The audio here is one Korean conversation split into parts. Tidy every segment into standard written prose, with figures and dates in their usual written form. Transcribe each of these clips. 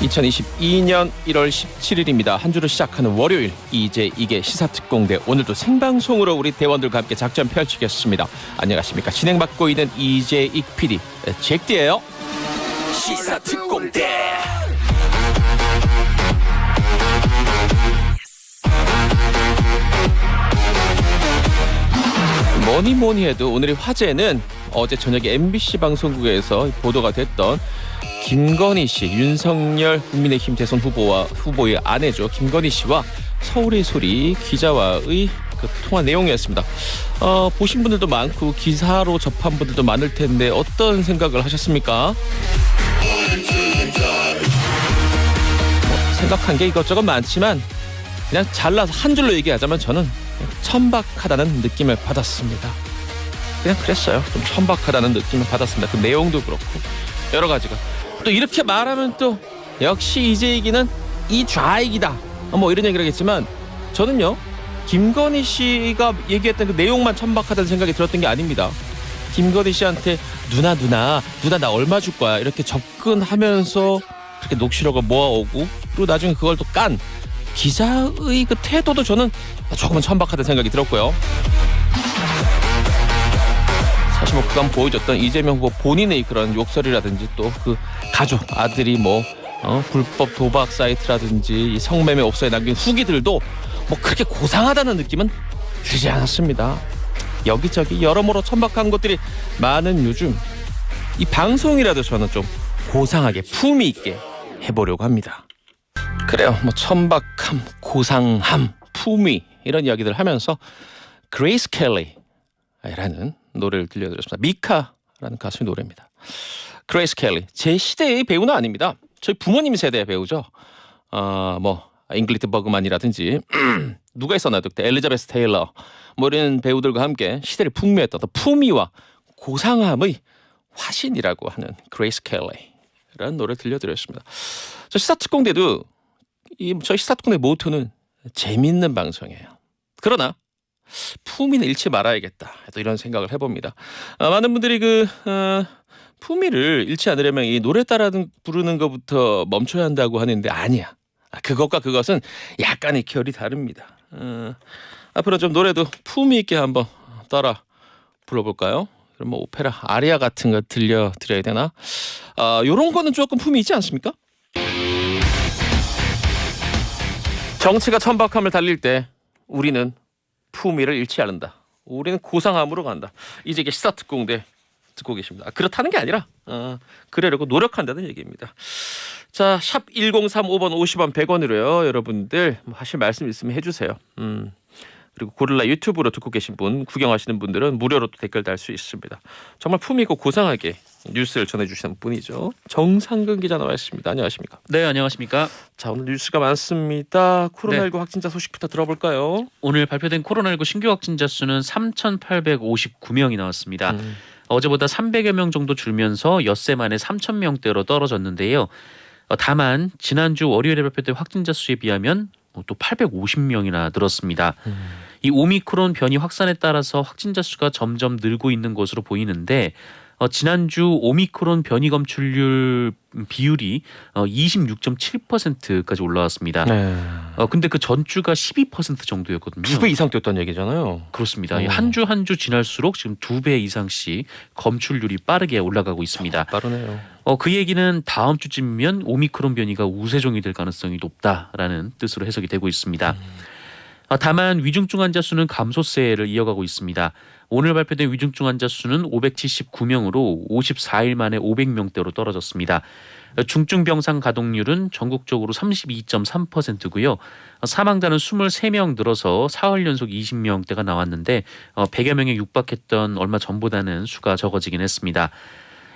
2022년 1월 17일입니다. 한 주를 시작하는 월요일, 이제 이게 시사특공대. 오늘도 생방송으로 우리 대원들과 함께 작전 펼치겠습니다. 안녕하십니까. 진행 맡고 있는 이재익 PD 잭디예요. 시사특공대. 뭐니 해도 오늘의 화제는 어제 저녁에 MBC 방송국에서 보도가 됐던 김건희 씨, 윤석열 국민의힘 대선 후보의 아내죠. 김건희 씨와 서울의 소리 기자와의 그 통화 내용이었습니다. 보신 분들도 많고 기사로 접한 분들도 많을 텐데 어떤 생각을 하셨습니까? 생각한 게 이것저것 많지만 그냥 잘라서 한 줄로 얘기하자면 저는 천박하다는 느낌을 받았습니다. 그냥 그랬어요. 좀 천박하다는 느낌을 받았습니다. 그 내용도 그렇고 여러 가지가. 또 이렇게 말하면 또 역시 이재익이는 이 좌익이다 뭐 이런 얘기를 하겠지만 저는요 김건희 씨가 얘기했던 그 내용만 천박하다는 생각이 들었던 게 아닙니다. 김건희 씨한테 누나 나 얼마 줄 거야 이렇게 접근하면서 그렇게 녹취록을 모아오고 그리고 나중에 그걸 또 깐 기자의 그 태도도 저는 조금은 천박하다는 생각이 들었고요. 사실 뭐 그간 보여줬던 이재명 후보 본인의 그런 욕설이라든지 또 그 가족 아들이 불법 도박 사이트라든지 이 성매매 업소에 남긴 후기들도 뭐 그렇게 고상하다는 느낌은 들지 않았습니다. 여기저기 여러모로 천박한 것들이 많은 요즘 이 방송이라도 저는 좀 고상하게 품위 있게 해보려고 합니다. 그래요. 뭐 천박함, 고상함, 품위 이런 이야기들 하면서 그레이스 켈리라는 노래를 들려드렸습니다. 미카라는 가수의 노래입니다. 그레이스 켈리. 제 시대의 배우는 아닙니다. 저희 부모님 세대의 배우죠. 잉글리트 버그만이라든지 누가 있었나요? 그때 엘리자베스 테일러 뭐 이런 배우들과 함께 시대를 풍미했던 품위와 고상함의 화신이라고 하는 그레이스 켈리라는 노래를 들려드렸습니다. 저 시사특공대도 저희 시사특공대 모토는 재밌는 방송이에요. 그러나 품위는 잃지 말아야겠다. 또 이런 생각을 해봅니다. 많은 분들이 품위를 잃지 않으려면 이 노래 따라 부르는 것부터 멈춰야 한다고 하는데 아니야. 그것과 그것은 약간의 결이 다릅니다. 앞으로 좀 노래도 품위 있게 한번 따라 불러볼까요? 그럼 뭐 오페라 아리아 같은 거 들려드려야 되나? 요런 거는 조금 품위 있지 않습니까? 정치가 천박함을 달릴 때 우리는 품위를 잃지 않는다. 우리는 고상함으로 간다. 이제 이게 시사특공대 듣고 계십니다. 그렇다는 게 아니라 그러려고 노력한다는 얘기입니다. 자, 샵 1035번 50원 100원으로요. 여러분들 하실 말씀 있으면 해주세요. 그리고 고릴라 유튜브로 듣고 계신 분, 구경하시는 분들은 무료로 또 댓글 달 수 있습니다. 정말 품위 있고 고상하게 뉴스를 전해주시는 분이죠. 정상근 기자 나와 있습니다. 안녕하십니까? 네, 안녕하십니까? 자, 오늘 뉴스가 많습니다. 코로나19 확진자 소식부터 들어볼까요? 오늘 발표된 코로나19 신규 확진자 수는 3,859명이 나왔습니다. 어제보다 300여 명 정도 줄면서 엿새 만에 3,000명대로 떨어졌는데요. 다만 지난주 월요일에 발표된 확진자 수에 비하면 또 850명이나 늘었습니다. 이 오미크론 변이 확산에 따라서 확진자 수가 점점 늘고 있는 것으로 보이는데 지난주 오미크론 변이 검출률 비율이 26.7%까지 올라왔습니다. 네. 근데 그 전주가 12% 정도였거든요. 2배 이상 뛰었다는 얘기잖아요. 그렇습니다. 한 주 한 주 지날수록 지금 2배 이상씩 검출률이 빠르게 올라가고 있습니다. 빠르네요. 그 얘기는 다음 주쯤이면 오미크론 변이가 우세종이 될 가능성이 높다라는 뜻으로 해석이 되고 있습니다. 다만 위중증 환자 수는 감소세를 이어가고 있습니다. 오늘 발표된 위중증 환자 수는 579명으로 54일 만에 500명대로 떨어졌습니다. 중증병상 가동률은 전국적으로 32.3%고요. 사망자는 23명 늘어서 사흘 연속 20명대가 나왔는데 100여 명에 육박했던 얼마 전보다는 수가 적어지긴 했습니다.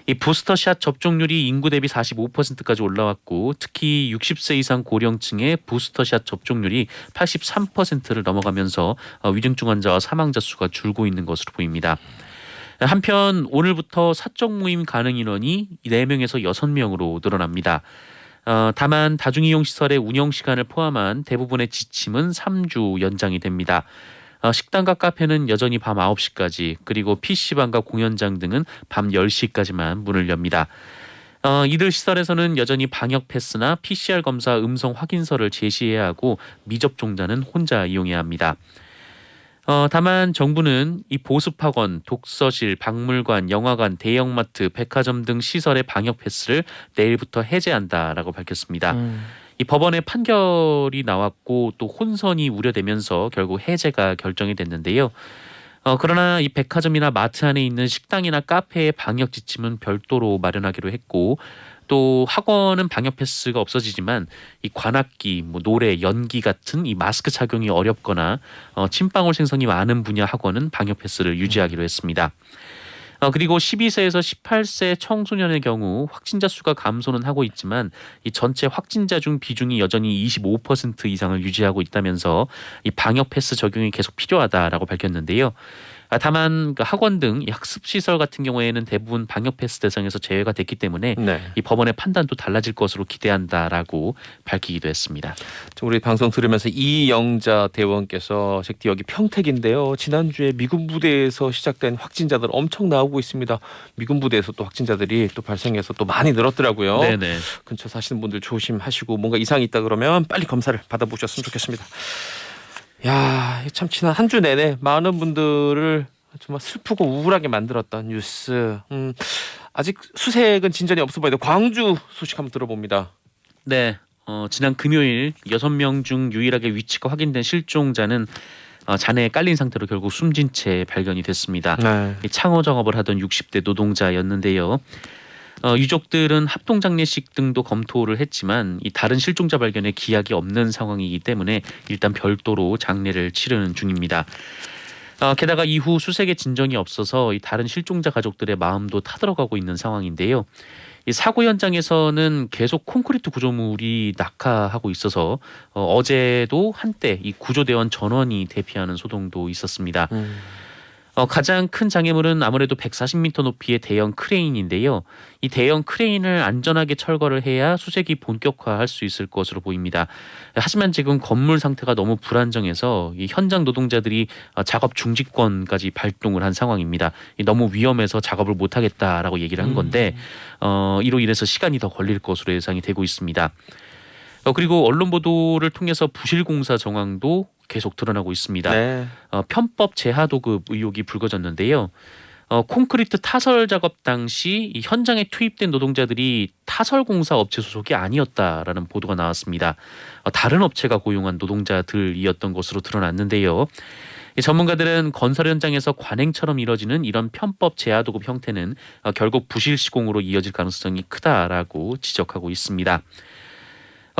이 부스터샷 접종률이 인구 대비 45%까지 올라왔고 특히 60세 이상 고령층의 부스터샷 접종률이 83%를 넘어가면서 위중증 환자와 사망자 수가 줄고 있는 것으로 보입니다. 한편 오늘부터 사적 모임 가능 인원이 4명에서 6명으로 늘어납니다. 다만 다중이용시설의 운영시간을 포함한 대부분의 지침은 3주 연장이 됩니다. 식당과 카페는 여전히 밤 9시까지 그리고 PC방과 공연장 등은 밤 10시까지만 문을 엽니다. 이들 시설에서는 여전히 방역 패스나 PCR 검사 음성 확인서를 제시해야 하고 미접종자는 혼자 이용해야 합니다. 다만 정부는 이 보습학원, 독서실, 박물관, 영화관, 대형마트, 백화점 등 시설의 방역 패스를 내일부터 해제한다라고 밝혔습니다. 이 법원의 판결이 나왔고 또 혼선이 우려되면서 결국 해제가 결정이 됐는데요. 그러나 이 백화점이나 마트 안에 있는 식당이나 카페의 방역 지침은 별도로 마련하기로 했고 또 학원은 방역 패스가 없어지지만 이 관악기, 노래, 연기 같은 이 마스크 착용이 어렵거나 침방울 생성이 많은 분야 학원은 방역 패스를 유지하기로 했습니다. 그리고 12세에서 18세 청소년의 경우 확진자 수가 감소는 하고 있지만 이 전체 확진자 중 비중이 여전히 25% 이상을 유지하고 있다면서 이 방역 패스 적용이 계속 필요하다라고 밝혔는데요. 다만 학원 등 학습 시설 같은 경우에는 대부분 방역 패스 대상에서 제외가 됐기 때문에 네. 이 법원의 판단도 달라질 것으로 기대한다라고 밝히기도 했습니다. 우리 방송 들으면서 이영자 대원께서 잭디 여기 평택인데요. 지난주에 미군 부대에서 시작된 확진자들 엄청 나오고 있습니다. 미군 부대에서 또 확진자들이 또 발생해서 또 많이 늘었더라고요. 네네. 근처 사시는 분들 조심하시고 뭔가 이상이 있다 그러면 빨리 검사를 받아보셨으면 좋겠습니다. 야, 참 지난 한 주 내내 많은 분들을 정말 슬프고 우울하게 만들었던 뉴스. 아직 수색은 진전이 없어 보이는데 광주 소식 한번 들어봅니다. 네. 지난 금요일 6명 중 유일하게 위치가 확인된 실종자는 잔해에 깔린 상태로 결국 숨진 채 발견이 됐습니다. 네. 창호 작업을 하던 60대 노동자였는데요. 유족들은 합동장례식 등도 검토를 했지만 이 다른 실종자 발견에 기약이 없는 상황이기 때문에 일단 별도로 장례를 치르는 중입니다. 게다가 이후 수색에 진전이 없어서 이 다른 실종자 가족들의 마음도 타들어가고 있는 상황인데요. 이 사고 현장에서는 계속 콘크리트 구조물이 낙하하고 있어서 어제도 한때 이 구조대원 전원이 대피하는 소동도 있었습니다. 가장 큰 장애물은 아무래도 140m 높이의 대형 크레인인데요. 이 대형 크레인을 안전하게 철거를 해야 수색이 본격화할 수 있을 것으로 보입니다. 하지만 지금 건물 상태가 너무 불안정해서 이 현장 노동자들이 작업 중지권까지 발동을 한 상황입니다. 너무 위험해서 작업을 못하겠다라고 얘기를 한 건데 이로 인해서 시간이 더 걸릴 것으로 예상이 되고 있습니다. 그리고 언론 보도를 통해서 부실공사 정황도 계속 드러나고 있습니다. 네. 편법 재하 도급 의혹이 불거졌는데요. 콘크리트 타설 작업 당시 이 현장에 투입된 노동자들이 타설공사 업체 소속이 아니었다라는 보도가 나왔습니다. 다른 업체가 고용한 노동자들이었던 것으로 드러났는데요. 전문가들은 건설 현장에서 관행처럼 이뤄지는 이런 편법 재하 도급 형태는 결국 부실 시공으로 이어질 가능성이 크다라고 지적하고 있습니다.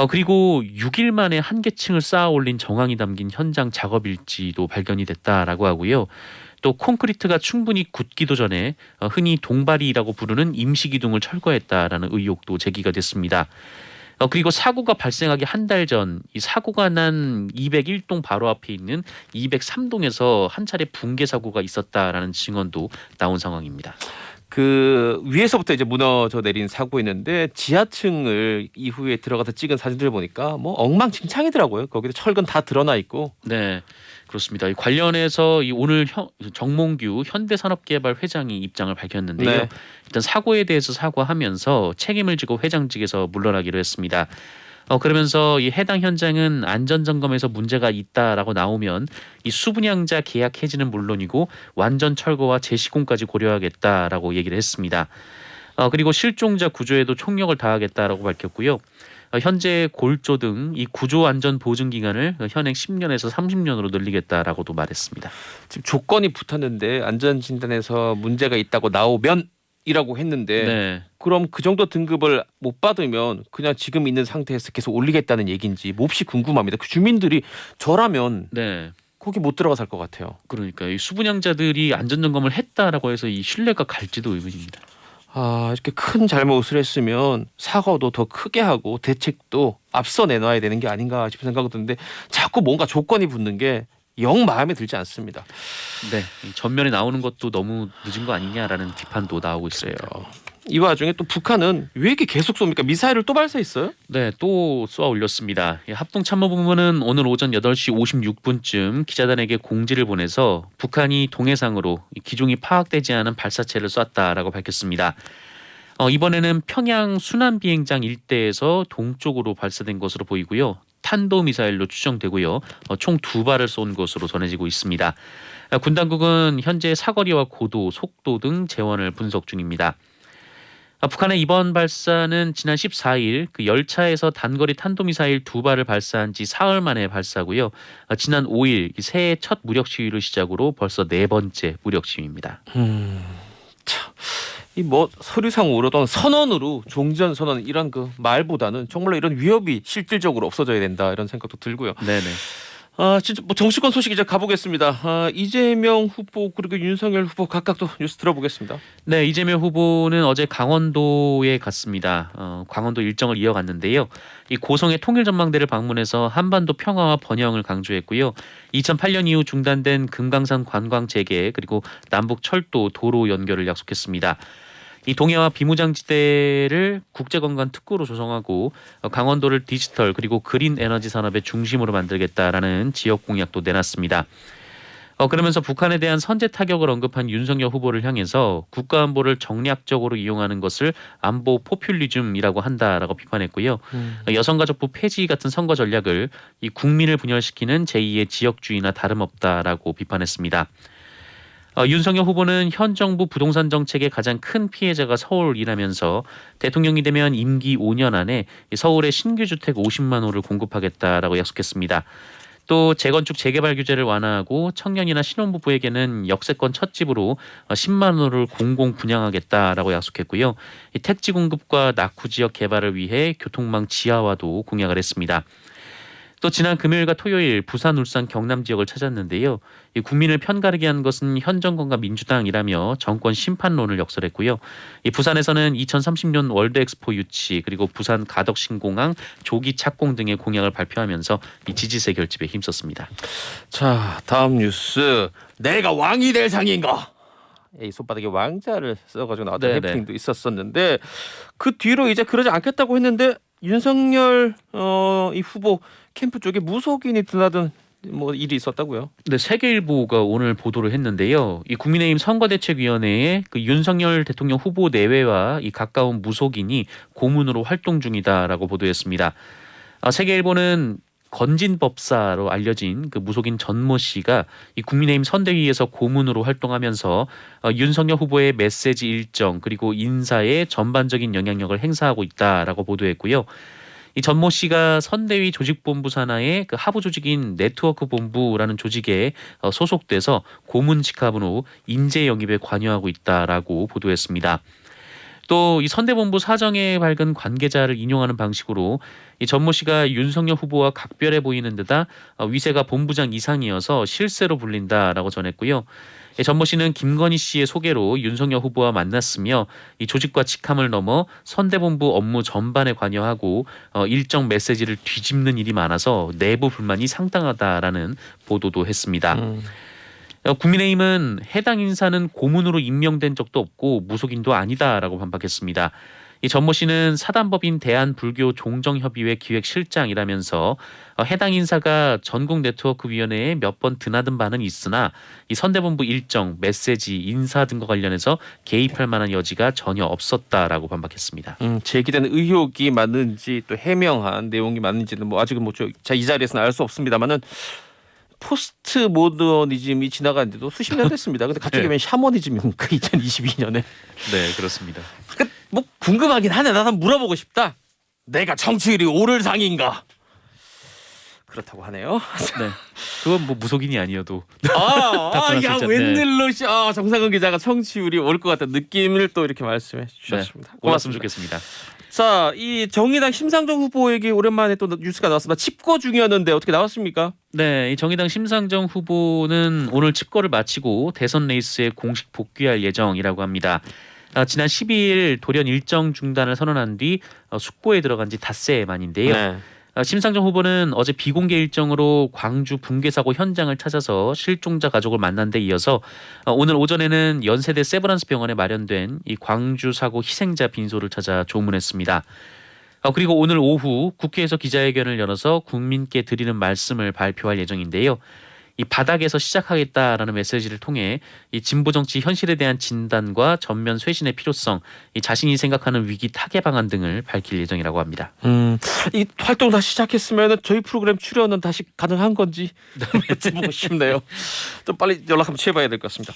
그리고 6일 만에 한 개층을 쌓아 올린 정황이 담긴 현장 작업 일지도 발견이 됐다라고 하고요. 또 콘크리트가 충분히 굳기도 전에 흔히 동바리라고 부르는 임시기둥을 철거했다라는 의혹도 제기가 됐습니다. 그리고 사고가 발생하기 한 달 전 이 사고가 난 201동 바로 앞에 있는 203동에서 한 차례 붕괴 사고가 있었다라는 증언도 나온 상황입니다. 그 위에서부터 이제 무너져 내린 사고였는데 지하층을 이후에 들어가서 찍은 사진들 보니까 뭐 엉망진창이더라고요. 거기도 철근 다 드러나 있고. 네, 그렇습니다. 이 관련해서 오늘 정몽규 현대산업개발 회장이 입장을 밝혔는데요. 네. 일단 사고에 대해서 사과하면서 책임을 지고 회장직에서 물러나기로 했습니다. 그러면서 이 해당 현장은 안전점검에서 문제가 있다라고 나오면 이 수분양자 계약 해지는 물론이고 완전 철거와 재시공까지 고려하겠다라고 얘기를 했습니다. 그리고 실종자 구조에도 총력을 다하겠다라고 밝혔고요. 현재 골조 등 이 구조 안전 보증 기간을 현행 10년에서 30년으로 늘리겠다라고도 말했습니다. 지금 조건이 붙었는데 안전진단에서 문제가 있다고 나오면 이라고 했는데 네. 그럼 그 정도 등급을 못 받으면 그냥 지금 있는 상태에서 계속 올리겠다는 얘기인지 몹시 궁금합니다. 그 주민들이 저라면 네. 거기 못 들어가 살 것 같아요. 그러니까 이 수분양자들이 안전점검을 했다라고 해서 이 신뢰가 갈지도 의문입니다. 이렇게 큰 잘못을 했으면 사과도 더 크게 하고 대책도 앞서 내놔야 되는 게 아닌가 싶은 생각이 드는데 자꾸 뭔가 조건이 붙는 게 영 마음에 들지 않습니다. 네, 이 전면에 나오는 것도 너무 늦은 거 아니냐라는 비판도 나오고 있습니다. 이 와중에 또 북한은 왜 이렇게 계속 쏩니까? 미사일을 또 발사했어요? 네, 또 쏘아 올렸습니다. 합동참모본부는 오늘 오전 8시 56분쯤 기자단에게 공지를 보내서 북한이 동해상으로 기종이 파악되지 않은 발사체를 쐈다라고 밝혔습니다. 이번에는 평양 순환비행장 일대에서 동쪽으로 발사된 것으로 보이고요. 탄도미사일로 추정되고요. 총 2발을 쏜 것으로 전해지고 있습니다. 군 당국은 현재 사거리와 고도, 속도 등 재원을 분석 중입니다. 북한의 이번 발사는 지난 14일 그 열차에서 단거리 탄도미사일 2발을 발사한 지 사흘 만에 발사고요. 지난 5일 새해 첫 무력 시위를 시작으로 벌써 4번째 무력 시위입니다. 이 뭐 서류상 오르던 선언으로 종전 선언 이런 그 말보다는 정말로 이런 위협이 실질적으로 없어져야 된다 이런 생각도 들고요. 네네. 진짜 뭐 정치권 소식 이제 가보겠습니다. 이재명 후보 그리고 윤석열 후보 각각 또 뉴스 들어보겠습니다. 네, 이재명 후보는 어제 강원도에 갔습니다. 강원도 일정을 이어갔는데요. 이 고성의 통일전망대를 방문해서 한반도 평화와 번영을 강조했고요. 2008년 이후 중단된 금강산 관광 재개 그리고 남북 철도 도로 연결을 약속했습니다. 이 동해와 비무장지대를 국제관광 특구로 조성하고 강원도를 디지털 그리고 그린 에너지 산업의 중심으로 만들겠다라는 지역 공약도 내놨습니다. 그러면서 북한에 대한 선제 타격을 언급한 윤석열 후보를 향해서 국가안보를 정략적으로 이용하는 것을 안보 포퓰리즘이라고 한다라고 비판했고요. 여성가족부 폐지 같은 선거 전략을 이 국민을 분열시키는 제2의 지역주의나 다름없다라고 비판했습니다. 윤석열 후보는 현 정부 부동산 정책의 가장 큰 피해자가 서울이라면서 대통령이 되면 임기 5년 안에 서울에 신규 주택 50만 호를 공급하겠다라고 약속했습니다. 또 재건축 재개발 규제를 완화하고 청년이나 신혼부부에게는 역세권 첫 집으로 10만 호를 공공 분양하겠다라고 약속했고요. 택지 공급과 낙후 지역 개발을 위해 교통망 지하화도 공약을 했습니다. 또 지난 금요일과 토요일 부산, 울산, 경남 지역을 찾았는데요. 이 국민을 편가르게 한 것은 현 정권과 민주당이라며 정권 심판론을 역설했고요. 이 부산에서는 2030년 월드 엑스포 유치 그리고 부산 가덕 신공항 조기 착공 등의 공약을 발표하면서 이 지지세 결집에 힘썼습니다. 자, 다음 뉴스. 내가 왕이 될 상인가? 이 손바닥에 왕자를 써가지고 나왔던 네네. 해프닝도 있었었는데 그 뒤로 이제 그러지 않겠다고 했는데 윤석열 이 후보 캠프 쪽에 무속인이 드나든 뭐 일이 있었다고요? 네, 세계일보가 오늘 보도를 했는데요. 이 국민의힘 선거대책위원회에 그 윤석열 대통령 후보 내외와 이 가까운 무속인이 고문으로 활동 중이다라고 보도했습니다. 세계일보는 건진법사로 알려진 그 무속인 전모 씨가 이 국민의힘 선대위에서 고문으로 활동하면서 윤석열 후보의 메시지 일정 그리고 인사에 전반적인 영향력을 행사하고 있다라고 보도했고요. 이 전모 씨가 선대위 조직본부 산하의 그 하부 조직인 네트워크 본부라는 조직에 소속돼서 고문 직함으로 인재 영입에 관여하고 있다라고 보도했습니다. 또 이 선대본부 사정에 밝은 관계자를 인용하는 방식으로 이 전모 씨가 윤석열 후보와 각별해 보이는 데다 위세가 본부장 이상이어서 실세로 불린다라고 전했고요. 전모 씨는 김건희 씨의 소개로 윤석열 후보와 만났으며 이 조직과 직함을 넘어 선대본부 업무 전반에 관여하고 일정 메시지를 뒤집는 일이 많아서 내부 불만이 상당하다라는 보도도 했습니다. 국민의힘은 해당 인사는 고문으로 임명된 적도 없고 무속인도 아니다라고 반박했습니다. 이 전모 씨는 사단법인 대한불교종정협의회 기획실장이라면서 해당 인사가 전국네트워크위원회에 몇 번 드나든 바는 있으나 이 선대본부 일정, 메시지, 인사 등과 관련해서 개입할 만한 여지가 전혀 없었다라고 반박했습니다. 제기된 의혹이 맞는지 또 해명한 내용이 맞는지는 뭐 아직은 뭐 이 자리에서는 알 수 없습니다만은. 포스트 모더니즘이 지나갔는데도 수십 년 됐습니다. 근데 갑자기 네. 왜 샤머니즘입니까? 2022년에. 네, 그렇습니다. 뭐 궁금하긴 하네. 나도 한번 물어보고 싶다. 내가 정치율이 오를 상인가? 그렇다고 하네요. 네, 그건 뭐 무속인이 아니어도 야 진짜, 웬일로 정상근 기자가 정치율이 올 것 같은 느낌을 또 이렇게 말씀해 주셨습니다. 네, 고맙습니다. 고맙으면 좋겠습니다. 자, 이 정의당 심상정 후보에게 오랜만에 또 뉴스가 나왔습니다. 칩거 중이었는데 어떻게 나왔습니까? 네, 이 정의당 심상정 후보는 오늘 칩거를 마치고 대선 레이스에 공식 복귀할 예정이라고 합니다. 지난 12일 돌연 일정 중단을 선언한 뒤 숙고에 들어간 지 닷새 만인데요. 네. 심상정 후보는 어제 비공개 일정으로 광주 붕괴 사고 현장을 찾아서 실종자 가족을 만난 데 이어서 오늘 오전에는 연세대 세브란스 병원에 마련된 이 광주 사고 희생자 빈소를 찾아 조문했습니다. 그리고 오늘 오후 국회에서 기자회견을 열어서 국민께 드리는 말씀을 발표할 예정인데요. 이 바닥에서 시작하겠다라는 메시지를 통해 이 진보 정치 현실에 대한 진단과 전면 쇄신의 필요성, 이 자신이 생각하는 위기 타개 방안 등을 밝힐 예정이라고 합니다. 이 활동 다시 시작했으면 저희 프로그램 출연은 다시 가능한 건지 보고 싶네요. 좀 빨리 연락 한번 취해봐야 될 것 같습니다.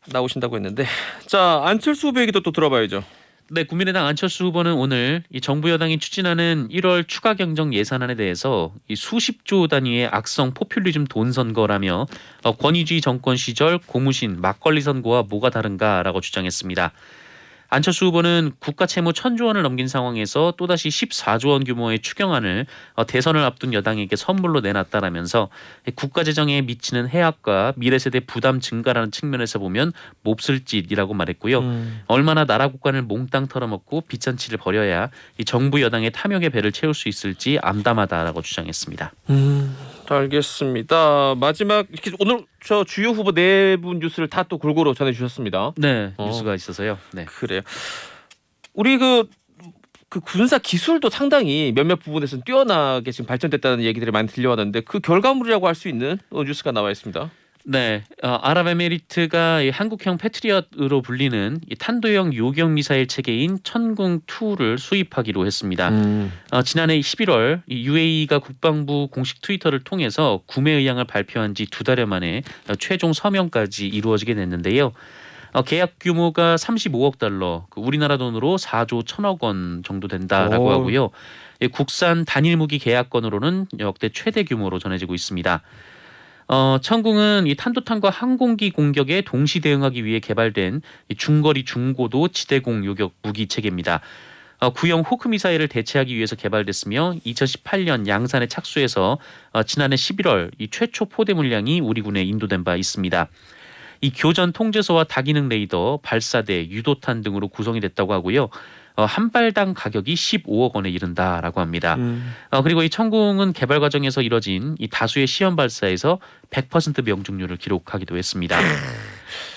나오신다고 했는데 자 안철수 후보 얘기도 또 들어봐야죠. 네, 국민의당 안철수 후보는 오늘 이 정부 여당이 추진하는 1월 추가 경정 예산안에 대해서 이 수십조 단위의 악성 포퓰리즘 돈 선거라며 권위주의 정권 시절 고무신 막걸리 선거와 뭐가 다른가라고 주장했습니다. 안철수 후보는 국가 채무 1,000조 원을 넘긴 상황에서 또다시 14조 원 규모의 추경안을 대선을 앞둔 여당에게 선물로 내놨다라면서 국가 재정에 미치는 해악과 미래 세대 부담 증가라는 측면에서 보면 몹쓸 짓이라고 말했고요. 얼마나 나라 국간을 몽땅 털어먹고 빚잔치를 벌여야 이 정부 여당의 탐욕의 배를 채울 수 있을지 암담하다라고 주장했습니다. 알겠습니다. 마지막 이렇게 오늘 저 주요 후보 4분 뉴스를 다 또 골고루 전해주셨습니다. 네, 뉴스가 있어서요. 네. 그래요. 우리 그 군사 기술도 상당히 몇몇 부분에서는 뛰어나게 지금 발전됐다는 얘기들이 많이 들려왔는데 그 결과물이라고 할 수 있는 뉴스가 나와 있습니다. 네, 아랍에미리트가 이 한국형 패트리엇으로 불리는 이 탄도형 요격 미사일 체계인 천궁2를 수입하기로 했습니다. 지난해 11월 이 UAE가 국방부 공식 트위터를 통해서 구매 의향을 발표한 지 2달여 만에 최종 서명까지 이루어지게 됐는데요. 계약 규모가 35억 달러, 우리나라 돈으로 4조 1천억 원 정도 된다라고 하고요. 국산 단일 무기 계약건으로는 역대 최대 규모로 전해지고 있습니다. 천궁은 이 탄도탄과 항공기 공격에 동시 대응하기 위해 개발된 이 중거리 중고도 지대공 요격 무기 체계입니다. 구형 호크 미사일을 대체하기 위해서 개발됐으며 2018년 양산에 착수해서 지난해 11월 이 최초 포대 물량이 우리 군에 인도된 바 있습니다. 이 교전 통제소와 다기능 레이더, 발사대, 유도탄 등으로 구성이 됐다고 하고요. 한 발당 가격이 15억 원에 이른다라고 합니다. 그리고 이 천궁은 개발 과정에서 이뤄진 이 다수의 시험 발사에서 100% 명중률을 기록하기도 했습니다.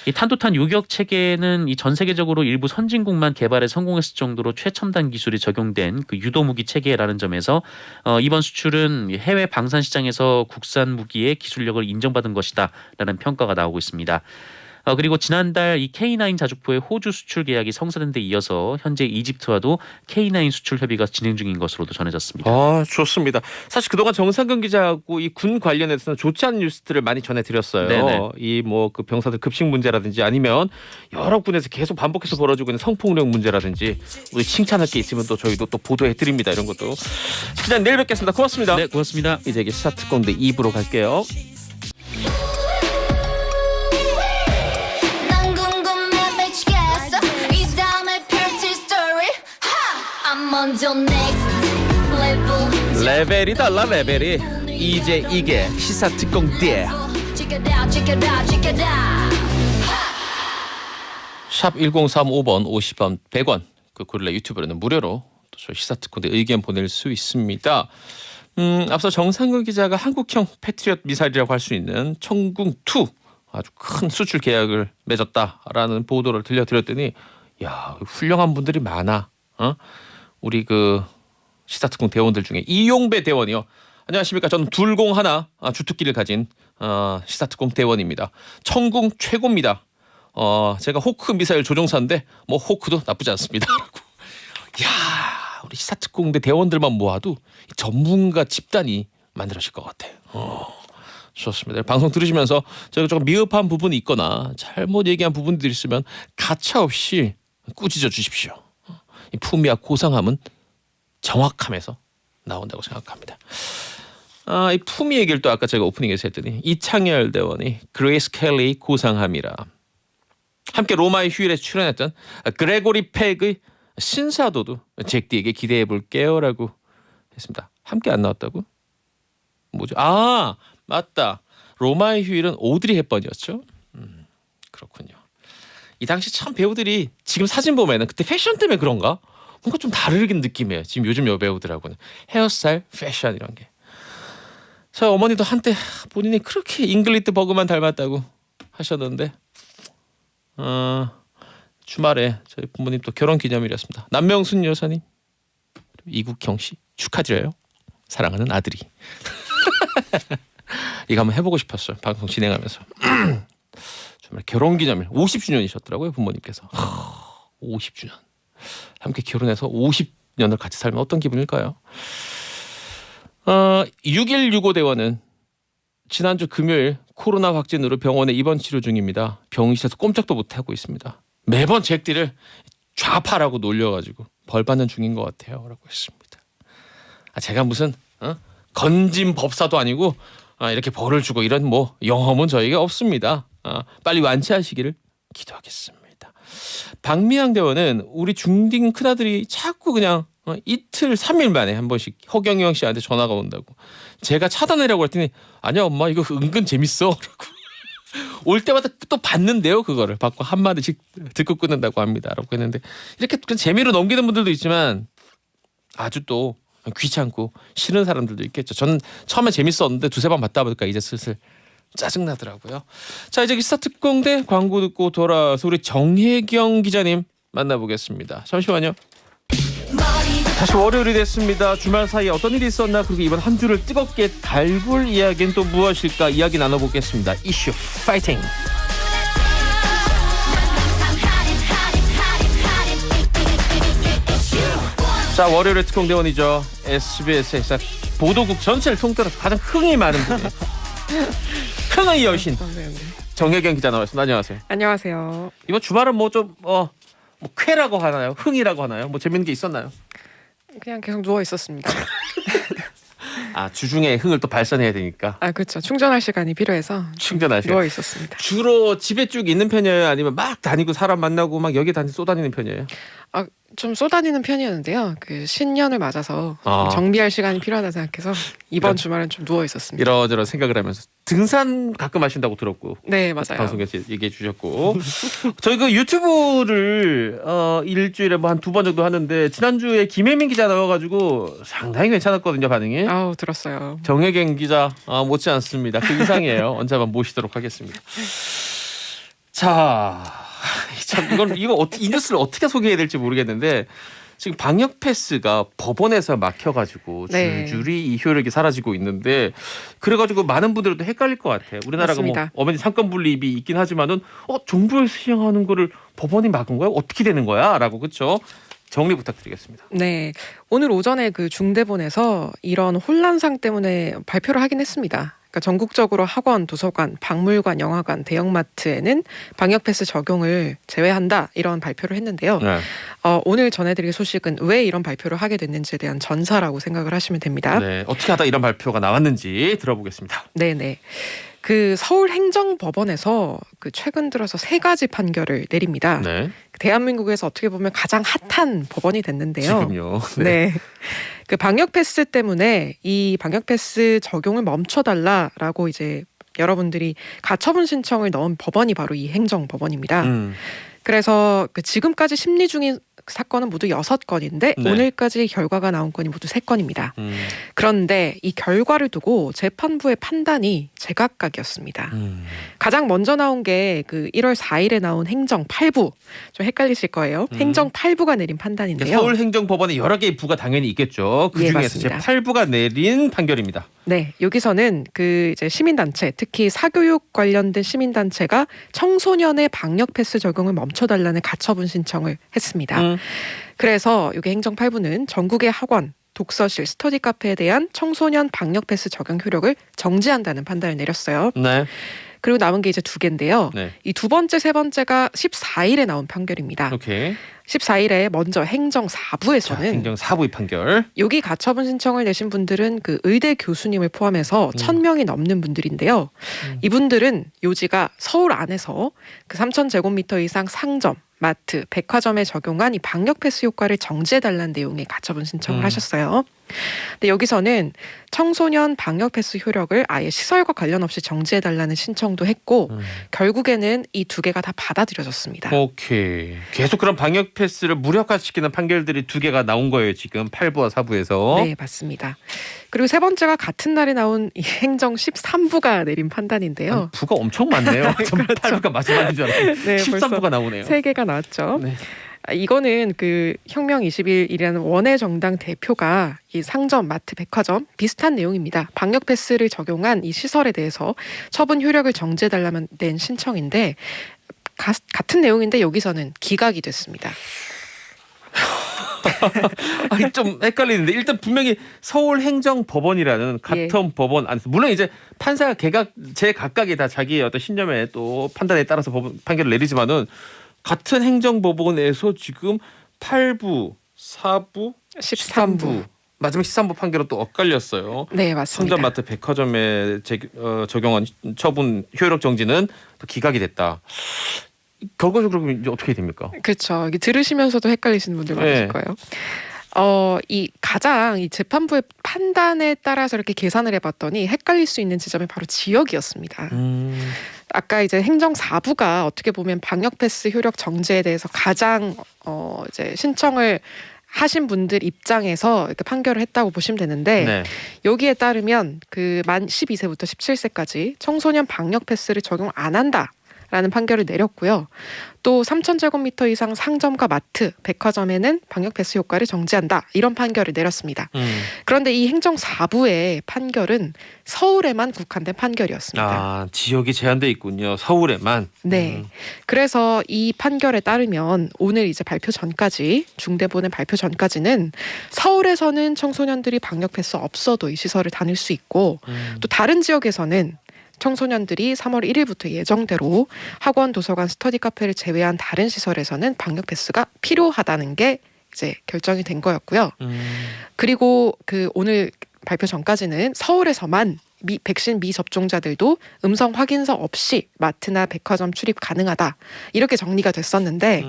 이 탄도탄 요격 체계는 이 전 세계적으로 일부 선진국만 개발에 성공했을 정도로 최첨단 기술이 적용된 그 유도 무기 체계라는 점에서 이번 수출은 해외 방산 시장에서 국산 무기의 기술력을 인정받은 것이다라는 평가가 나오고 있습니다. 그리고 지난달 이 K9 자주포의 호주 수출 계약이 성사된 데 이어서 현재 이집트와도 K9 수출 협의가 진행 중인 것으로도 전해졌습니다. 좋습니다. 사실 그동안 정상근 기자하고 이 군 관련해서는 좋지 않은 뉴스들을 많이 전해드렸어요. 이 뭐 그 병사들 급식 문제라든지 아니면 여러 군에서 계속 반복해서 벌어지고 있는 성폭력 문제라든지 우리 칭찬할 게 있으면 또 저희도 또 보도해드립니다. 이런 것도. 기자님 내일 뵙겠습니다. 고맙습니다. 네, 고맙습니다. 이제 시사특공대 2부로 갈게요. 먼저 next level 레벨이 달라 레벨이 이제 이게 시사특공대 샵 1035번 50원 100원 그 고릴라 유튜브로는 무료로 또 저희 시사특공대 의견 보낼 수 있습니다. 앞서 정상근 기자가 한국형 패트리엇 미사일이라고 할 수 있는 천궁2 아주 큰 수출 계약을 맺었다라는 보도를 들려드렸더니 야 훌륭한 분들이 많아. 우리 그 시사특공 대원들 중에 이용배 대원이요. 안녕하십니까. 저는 둘공하나 주특기를 가진 시사특공 대원입니다. 천궁 최고입니다. 제가 호크 미사일 조종사인데 뭐 호크도 나쁘지 않습니다. 야 우리 시사특공대 대원들만 모아도 전문가 집단이 만들어질 것 같아. 좋습니다. 방송 들으시면서 제가 조금 미흡한 부분이 있거나 잘못 얘기한 부분들이 있으면 가차없이 꾸짖어 주십시오. 이 품위와 고상함은 정확함에서 나온다고 생각합니다. 이 품위 얘기를 또 아까 제가 오프닝에서 했더니 이창열 대원이 그레이스 켈리 고상함이라 함께 로마의 휴일에 출연했던 그레고리 팩의 신사도도 잭디에게 기대해 볼게요라고 했습니다. 함께 안 나왔다고? 뭐죠? 맞다. 로마의 휴일은 오드리 헵번이었죠. 그렇군요. 이 당시 참 배우들이 지금 사진 보면은 그때 패션 때문에 그런가? 뭔가 좀 다르긴 느낌이에요. 지금 요즘 여배우들하고는 헤어스타일, 패션 이런 게. 저희 어머니도 한때 본인이 그렇게 잉글리트 버그만 닮았다고 하셨는데 주말에 저희 부모님 또 결혼 기념일이었습니다. 남명순 여사님, 이국경 씨 축하드려요. 사랑하는 아들이. 이거 한번 해보고 싶었어요. 방송 진행하면서. 정말 결혼기념일 50주년이셨더라고요 부모님께서. 50주년. 함께 결혼해서 50년을 같이 살면 어떤 기분일까요? 6165 대원은 지난주 금요일 코로나 확진으로 병원에 입원 치료 중입니다. 병실에서 꼼짝도 못하고 있습니다. 매번 잭디를 좌파라고 놀려가지고 벌 받는 중인 것 같아요. 라고 했습니다. 제가 무슨 건진 법사도 아니고 이렇게 벌을 주고 이런 뭐 영험은 저희가 없습니다. 빨리 완치하시기를 기도하겠습니다. 박미양 대원은 우리 중딩 큰아들이 자꾸 그냥 이틀 3일 만에 한 번씩 허경영 씨한테 전화가 온다고. 제가 차단하려고 했더니 아니야 엄마 이거 은근 재밌어. 올 때마다 또 받는데요. 그거를 받고 한마디씩 듣고 끊는다고 합니다. 라고 했는데 이렇게 재미로 넘기는 분들도 있지만 아주 또 귀찮고 싫은 사람들도 있겠죠. 저는 처음에 재밌었는데 두세 번 받다 보니까 이제 슬슬 짜증나더라고요. 자 이제 기사 특공대 광고 듣고 돌아와서 우리 정혜경 기자님 만나보겠습니다. 잠시만요. 다시 월요일이 됐습니다. 주말 사이에 어떤 일이 있었나 그리고 이번 한 주를 뜨겁게 달굴 이야기는 또 무엇일까 이야기 나눠보겠습니다. 이슈 파이팅. 자 월요일의 특공대원이죠. SBS에서 보도국 전체를 통틀어서 가장 흥이 많은 분이 흥의 여신 정혜경 기자 나와있습니다. 안녕하세요. 안녕하세요. 이번 주말은 뭐 좀 뭐 쾌라고 하나요? 흥이라고 하나요? 뭐 재밌는 게 있었나요? 그냥 계속 누워 있었습니다. 주중에 흥을 또 발산해야 되니까 그렇죠. 충전할 시간이 필요해서 충전하셔. 누워 있었습니다. 주로 집에 쭉 있는 편이에요? 아니면 막 다니고 사람 만나고 막 여기 다니 쏘다니는 편이에요? 좀 쏘다니는 편이었는데요. 그 신년을 맞아서 정비할 시간이 필요하다 생각해서 이번 주말은 좀 누워 있었습니다. 이러저러 생각을 하면서 등산 가끔 하신다고 들었고 네 맞아요. 방송에서 얘기해 주셨고 저희 그 유튜브를 일주일에 뭐 한 2번 정도 하는데 지난주에 김혜민 기자 나와가지고 상당히 괜찮았거든요 반응이. 들었어요. 정혜경 기자 못지 않습니다. 그 이상이에요. 언제 한번 모시도록 하겠습니다. 자, 참 이거 이 뉴스를 어떻게 소개해야 될지 모르겠는데 지금 방역 패스가 법원에서 막혀가지고 네. 줄줄이 이 효력이 사라지고 있는데 그래가지고 많은 분들은 또 헷갈릴 것 같아요. 우리나라가 뭐 맞습니다. 어머니 상권 분립이 있긴 하지만은 정부에서 시행하는 거를 법원이 막은 거야? 어떻게 되는 거야?라고 그렇죠? 정리 부탁드리겠습니다. 네 오늘 오전에 그 중대본에서 이런 혼란상 때문에 발표를 하긴 했습니다. 그러니까 전국적으로 학원, 도서관, 박물관, 영화관, 대형마트에는 방역 패스 적용을 제외한다 이런 발표를 했는데요. 네. 오늘 전해드릴 소식은 왜 이런 발표를 하게 됐는지에 대한 전사라고 생각을 하시면 됩니다. 네, 어떻게 하다 이런 발표가 나왔는지 들어보겠습니다. 네네. 그 서울행정법원에서 그 최근 들어서 3가지 판결을 내립니다. 네. 대한민국에서 어떻게 보면 가장 핫한 법원이 됐는데요. 지금요. 네. 그 방역 패스 때문에 이 방역 패스 적용을 멈춰달라라고 이제 여러분들이 가처분 신청을 넣은 법원이 바로 이 행정법원입니다. 그래서 그 지금까지 심리 중인 사건은 모두 6건인데 네. 오늘까지 결과가 나온 건이 모두 3건입니다. 그런데 이 결과를 두고 재판부의 판단이 제각각이었습니다. 가장 먼저 나온 게 그 1월 4일에 나온 행정 8부. 좀 헷갈리실 거예요. 행정 8부가 내린 판단인데요. 서울행정법원에 여러 개의 부가 당연히 있겠죠. 그 예, 중에서 제 맞습니다. 8부가 내린 판결입니다. 네, 여기서는 그 이제 시민단체, 특히 사교육 관련된 시민단체가 청소년의 방역 패스 적용을 멈춰달라는 가처분 신청을 했습니다. 그래서 이게 행정 8부는 전국의 학원, 독서실, 스터디 카페에 대한 청소년 방역 패스 적용 효력을 정지한다는 판단을 내렸어요. 네. 그리고 남은 게 이제 2개인데요. 네. 이 2번째, 3번째가 14일에 나온 판결입니다. 오케이. 14일에 먼저 행정 4부에서는 행정 4부의 판결. 여기 가처분 신청을 내신 분들은 그 의대 교수님을 포함해서 1,000명이 넘는 분들인데요. 이분들은 요지가 서울 안에서 그 3,000제곱미터 이상 상점, 마트, 백화점에 적용한 이 방역 패스 효과를 정지해달라는 내용의 가처분 신청을 하셨어요. 근데 여기서는 청소년 방역 패스 효력을 아예 시설과 관련 없이 정지해달라는 신청도 했고 결국에는 이 2개가 다 받아들여졌습니다. 오케이. 계속 그런 방역 패스를 무력화시키는 판결들이 2개가 나온 거예요. 지금 8부와 4부에서. 네, 맞습니다. 그리고 3번째가 같은 날에 나온 이 행정 13부가 내린 판단인데요. 부가 엄청 많네요. 전 8부가 마지막인 줄 알았는데 네, 13부가 나오네요. 3개가 나왔죠. 네. 이거는 그 혁명 21이라는 원외 정당 대표가 이 상점, 마트, 백화점 비슷한 내용입니다. 방역 패스를 적용한 이 시설에 대해서 처분 효력을 정지해달라면 낸 신청인데 같은 내용인데 여기서는 기각이 됐습니다. 아니 좀 헷갈리는데 일단 분명히 서울행정법원이라는 같은 예. 법원 안에서 물론 이제 판사가 제각각이 다 자기의 어떤 신념에 또 판단에 따라서 판결을 내리지만은 같은 행정법원에서 지금 8부, 4부, 13부 마지막 13부 판결은 또 엇갈렸어요. 네, 맞습니다. 상점, 마트, 백화점에 적용한 처분 효력 정지는 또 기각이 됐다. 결과적으로 그럼 이제 어떻게 됩니까? 그렇죠. 이게 들으시면서도 헷갈리시는 분들 많으실 네. 거예요. 이 가장 이 재판부의 판단에 따라서 이렇게 계산을 해봤더니 헷갈릴 수 있는 지점이 바로 지역이었습니다. 아까 이제 행정 4부가 어떻게 보면 방역 패스 효력 정지에 대해서 가장 이제 신청을 하신 분들 입장에서 이렇게 판결을 했다고 보시면 되는데 네. 여기에 따르면 그 만 12세부터 17세까지 청소년 방역 패스를 적용 안 한다. 라는 판결을 내렸고요. 또 3,000제곱미터 이상 상점과 마트, 백화점에는 방역 패스 효과를 정지한다. 이런 판결을 내렸습니다. 그런데 이 행정 4부의 판결은 서울에만 국한된 판결이었습니다. 아, 지역이 제한돼 있군요. 서울에만. 네. 그래서 이 판결에 따르면 오늘 이제 발표 전까지 중대본의 발표 전까지는 서울에서는 청소년들이 방역 패스 없어도 이 시설을 다닐 수 있고 또 다른 지역에서는 청소년들이 3월 1일부터 예정대로 학원, 도서관, 스터디 카페를 제외한 다른 시설에서는 방역 패스가 필요하다는 게 이제 결정이 된 거였고요. 그리고 그 오늘 발표 전까지는 서울에서만 백신 미접종자들도 음성 확인서 없이 마트나 백화점 출입 가능하다. 이렇게 정리가 됐었는데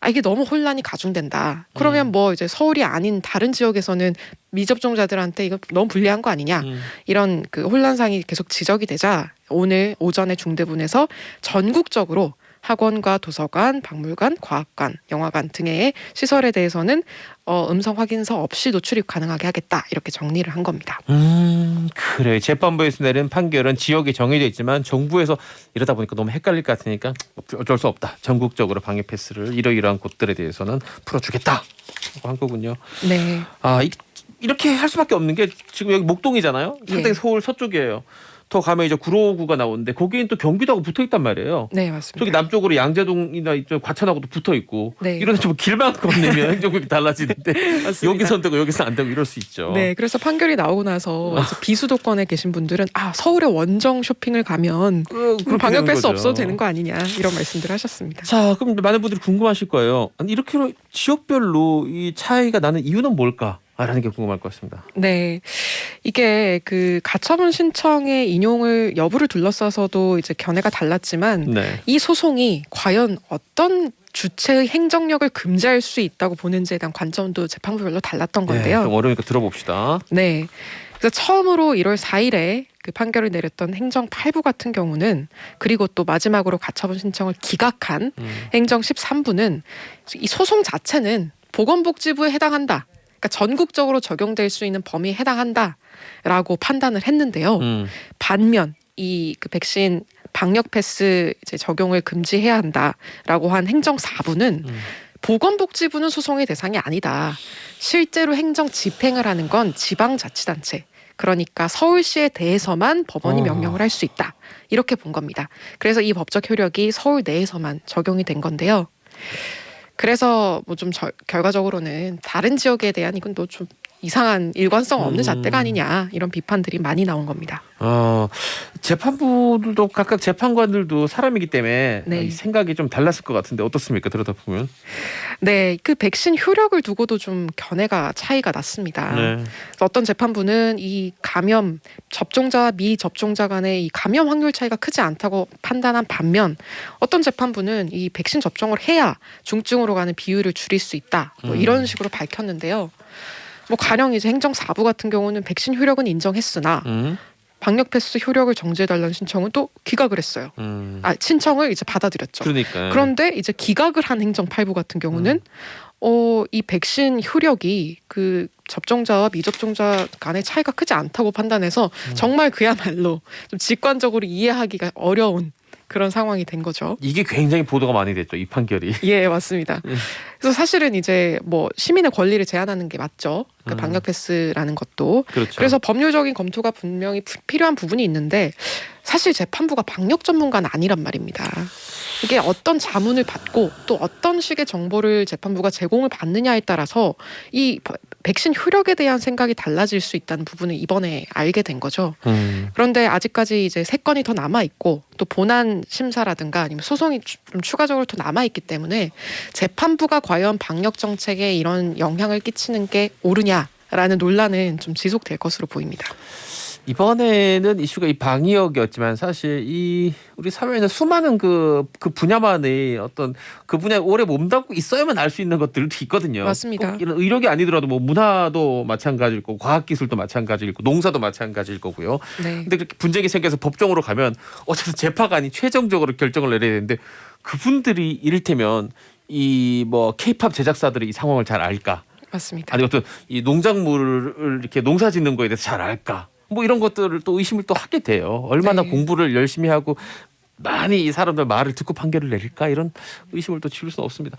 이게 너무 혼란이 가중된다. 그러면 뭐 이제 서울이 아닌 다른 지역에서는 미접종자들한테 이거 너무 불리한 거 아니냐. 이런 그 혼란상이 계속 지적이 되자 오늘 오전에 중대본에서 전국적으로 학원과 도서관, 박물관, 과학관, 영화관 등의 시설에 대해서는 음성 확인서 없이도 출입 가능하게 하겠다. 이렇게 정리를 한 겁니다. 그래. 재판부에서 내린 판결은 지역이 정해져 있지만 정부에서 이러다 보니까 너무 헷갈릴 것 같으니까 어쩔 수 없다. 전국적으로 방역 패스를 이러이러한 곳들에 대해서는 풀어주겠다. 한 거군요. 네. 이렇게 할 수밖에 없는 게 지금 여기 목동이잖아요. 상당히 예. 서울 서쪽이에요. 더 가면 이제 구로구가 나오는데 거기는 또 경기도하고 붙어 있단 말이에요. 네, 맞습니다. 저기 남쪽으로 양재동이나 이쪽 과천하고도 붙어 있고 네. 이런 좀 길만 건너면 행정법이 달라지는데 맞습니다. 여기선 되고 여기서 안 되고 이럴 수 있죠. 네, 그래서 판결이 나오고 나서 이제 비수도권에 계신 분들은 서울에 원정 쇼핑을 가면 방역 패스 없어도 되는 거 아니냐 이런 말씀들 하셨습니다. 자, 그럼 많은 분들이 궁금하실 거예요. 아니, 이렇게 지역별로 이 차이가 나는 이유는 뭘까? 라는 게 궁금할 것 같습니다. 네, 이게 그 가처분 신청의 인용을 여부를 둘러싸서도 이제 견해가 달랐지만 네. 이 소송이 과연 어떤 주체의 행정력을 금지할 수 있다고 보는지에 대한 관점도 재판부별로 달랐던 건데요. 좀 어려우니까 들어봅시다. 네. 그래서 처음으로 1월 4일에 그 판결을 내렸던 행정 8부 같은 경우는 그리고 또 마지막으로 가처분 신청을 기각한 행정 13부는 이 소송 자체는 보건복지부에 해당한다. 그러니까 전국적으로 적용될 수 있는 범위에 해당한다라고 판단을 했는데요. 반면 이 그 백신 방역 패스 이제 적용을 금지해야 한다라고 한 행정 4부는 보건복지부는 소송의 대상이 아니다. 실제로 행정 집행을 하는 건 지방자치단체. 그러니까 서울시에 대해서만 법원이 명령을 할 수 있다. 이렇게 본 겁니다. 그래서 이 법적 효력이 서울 내에서만 적용이 된 건데요. 그래서 뭐 좀 결과적으로는 다른 지역에 대한 이건 또 좀 이상한 일관성 없는 잣대가 아니냐 이런 비판들이 많이 나온 겁니다. 재판부들도 각각 재판관들도 사람이기 때문에 네. 생각이 좀 달랐을 것 같은데 어떻습니까? 들여다 보면. 네, 그 백신 효력을 두고도 좀 견해가 차이가 났습니다. 네. 그래서 어떤 재판부는 이 감염 접종자와 미접종자 간의 이 감염 확률 차이가 크지 않다고 판단한 반면 어떤 재판부는 이 백신 접종을 해야 중증으로 가는 비율을 줄일 수 있다. 뭐 이런 식으로 밝혔는데요. 뭐 가령 이제 행정 4부 같은 경우는 백신 효력은 인정했으나 방역 패스 효력을 정지해달라는 신청은 또 기각을 했어요. 신청을 이제 받아들였죠. 그러니까. 그런데 이제 기각을 한 행정 8부 같은 경우는 이 백신 효력이 그 접종자와 미접종자 간의 차이가 크지 않다고 판단해서 정말 그야말로 좀 직관적으로 이해하기가 어려운 그런 상황이 된 거죠. 이게 굉장히 보도가 많이 됐죠. 이 판결이. 예, 맞습니다. 그래서 사실은 이제 뭐 시민의 권리를 제한하는 게 맞죠. 그 방역 패스라는 것도. 그렇죠. 그래서 법률적인 검토가 분명히 필요한 부분이 있는데 사실 재판부가 방역 전문가는 아니란 말입니다. 이게 어떤 자문을 받고 또 어떤 식의 정보를 재판부가 제공을 받느냐에 따라서 이 백신 효력에 대한 생각이 달라질 수 있다는 부분을 이번에 알게 된 거죠. 그런데 아직까지 이제 3건이 더 남아 있고 또 본안 심사라든가 아니면 소송이 좀 추가적으로 더 남아 있기 때문에 재판부가 과연 방역 정책에 이런 영향을 끼치는 게 옳으냐라는 논란은 좀 지속될 것으로 보입니다. 이번에는 이슈가 이 방역이었지만 사실 이 우리 사회에는 수많은 그 분야만의 어떤 그 분야에 오래 몸담고 있어야만 알 수 있는 것들도 있거든요. 맞습니다. 꼭 이런 의료계 아니더라도 뭐 문화도 마찬가지일 거고 과학기술도 마찬가지일 거고 농사도 마찬가지일 거고요. 네. 근데 그렇게 분쟁이 생겨서 법정으로 가면 어쨌든 재판관이 최종적으로 결정을 내려야 되는데 그분들이 이를테면 이 뭐 K-팝 제작사들이 이 상황을 잘 알까? 맞습니다. 아니 어떤 이 농작물을 이렇게 농사 짓는 거에 대해서 잘 알까? 뭐 이런 것들을 또 의심을 또 하게 돼요. 얼마나 네. 공부를 열심히 하고 많이 이 사람들 말을 듣고 판결을 내릴까 이런 의심을 또 지울 수는 없습니다.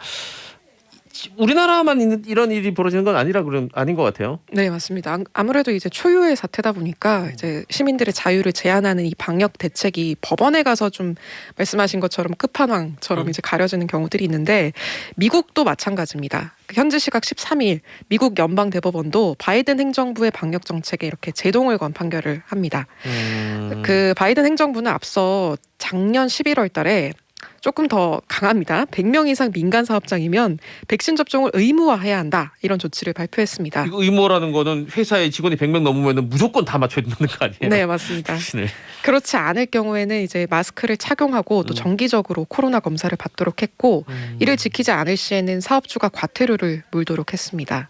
우리나라만 있는 이런 일이 벌어지는 건 아닌 것 같아요. 네, 맞습니다. 아무래도 이제 초유의 사태다 보니까 이제 시민들의 자유를 제한하는 이 방역 대책이 법원에 가서 좀 말씀하신 것처럼 끝판왕처럼 이제 가려지는 경우들이 있는데 미국도 마찬가지입니다. 현지 시각 13일 미국 연방 대법원도 바이든 행정부의 방역 정책에 이렇게 제동을 건 판결을 합니다. 그 바이든 행정부는 앞서 작년 11월 달에 조금 더 강합니다. 100명 이상 민간 사업장이면 백신 접종을 의무화해야 한다. 이런 조치를 발표했습니다. 이거 의무라는 거는 회사에 직원이 100명 넘으면 무조건 다 맞춰야 되는 거 아니에요? 네, 맞습니다. 백신을. 그렇지 않을 경우에는 이제 마스크를 착용하고 또 정기적으로 코로나 검사를 받도록 했고 이를 지키지 않을 시에는 사업주가 과태료를 물도록 했습니다.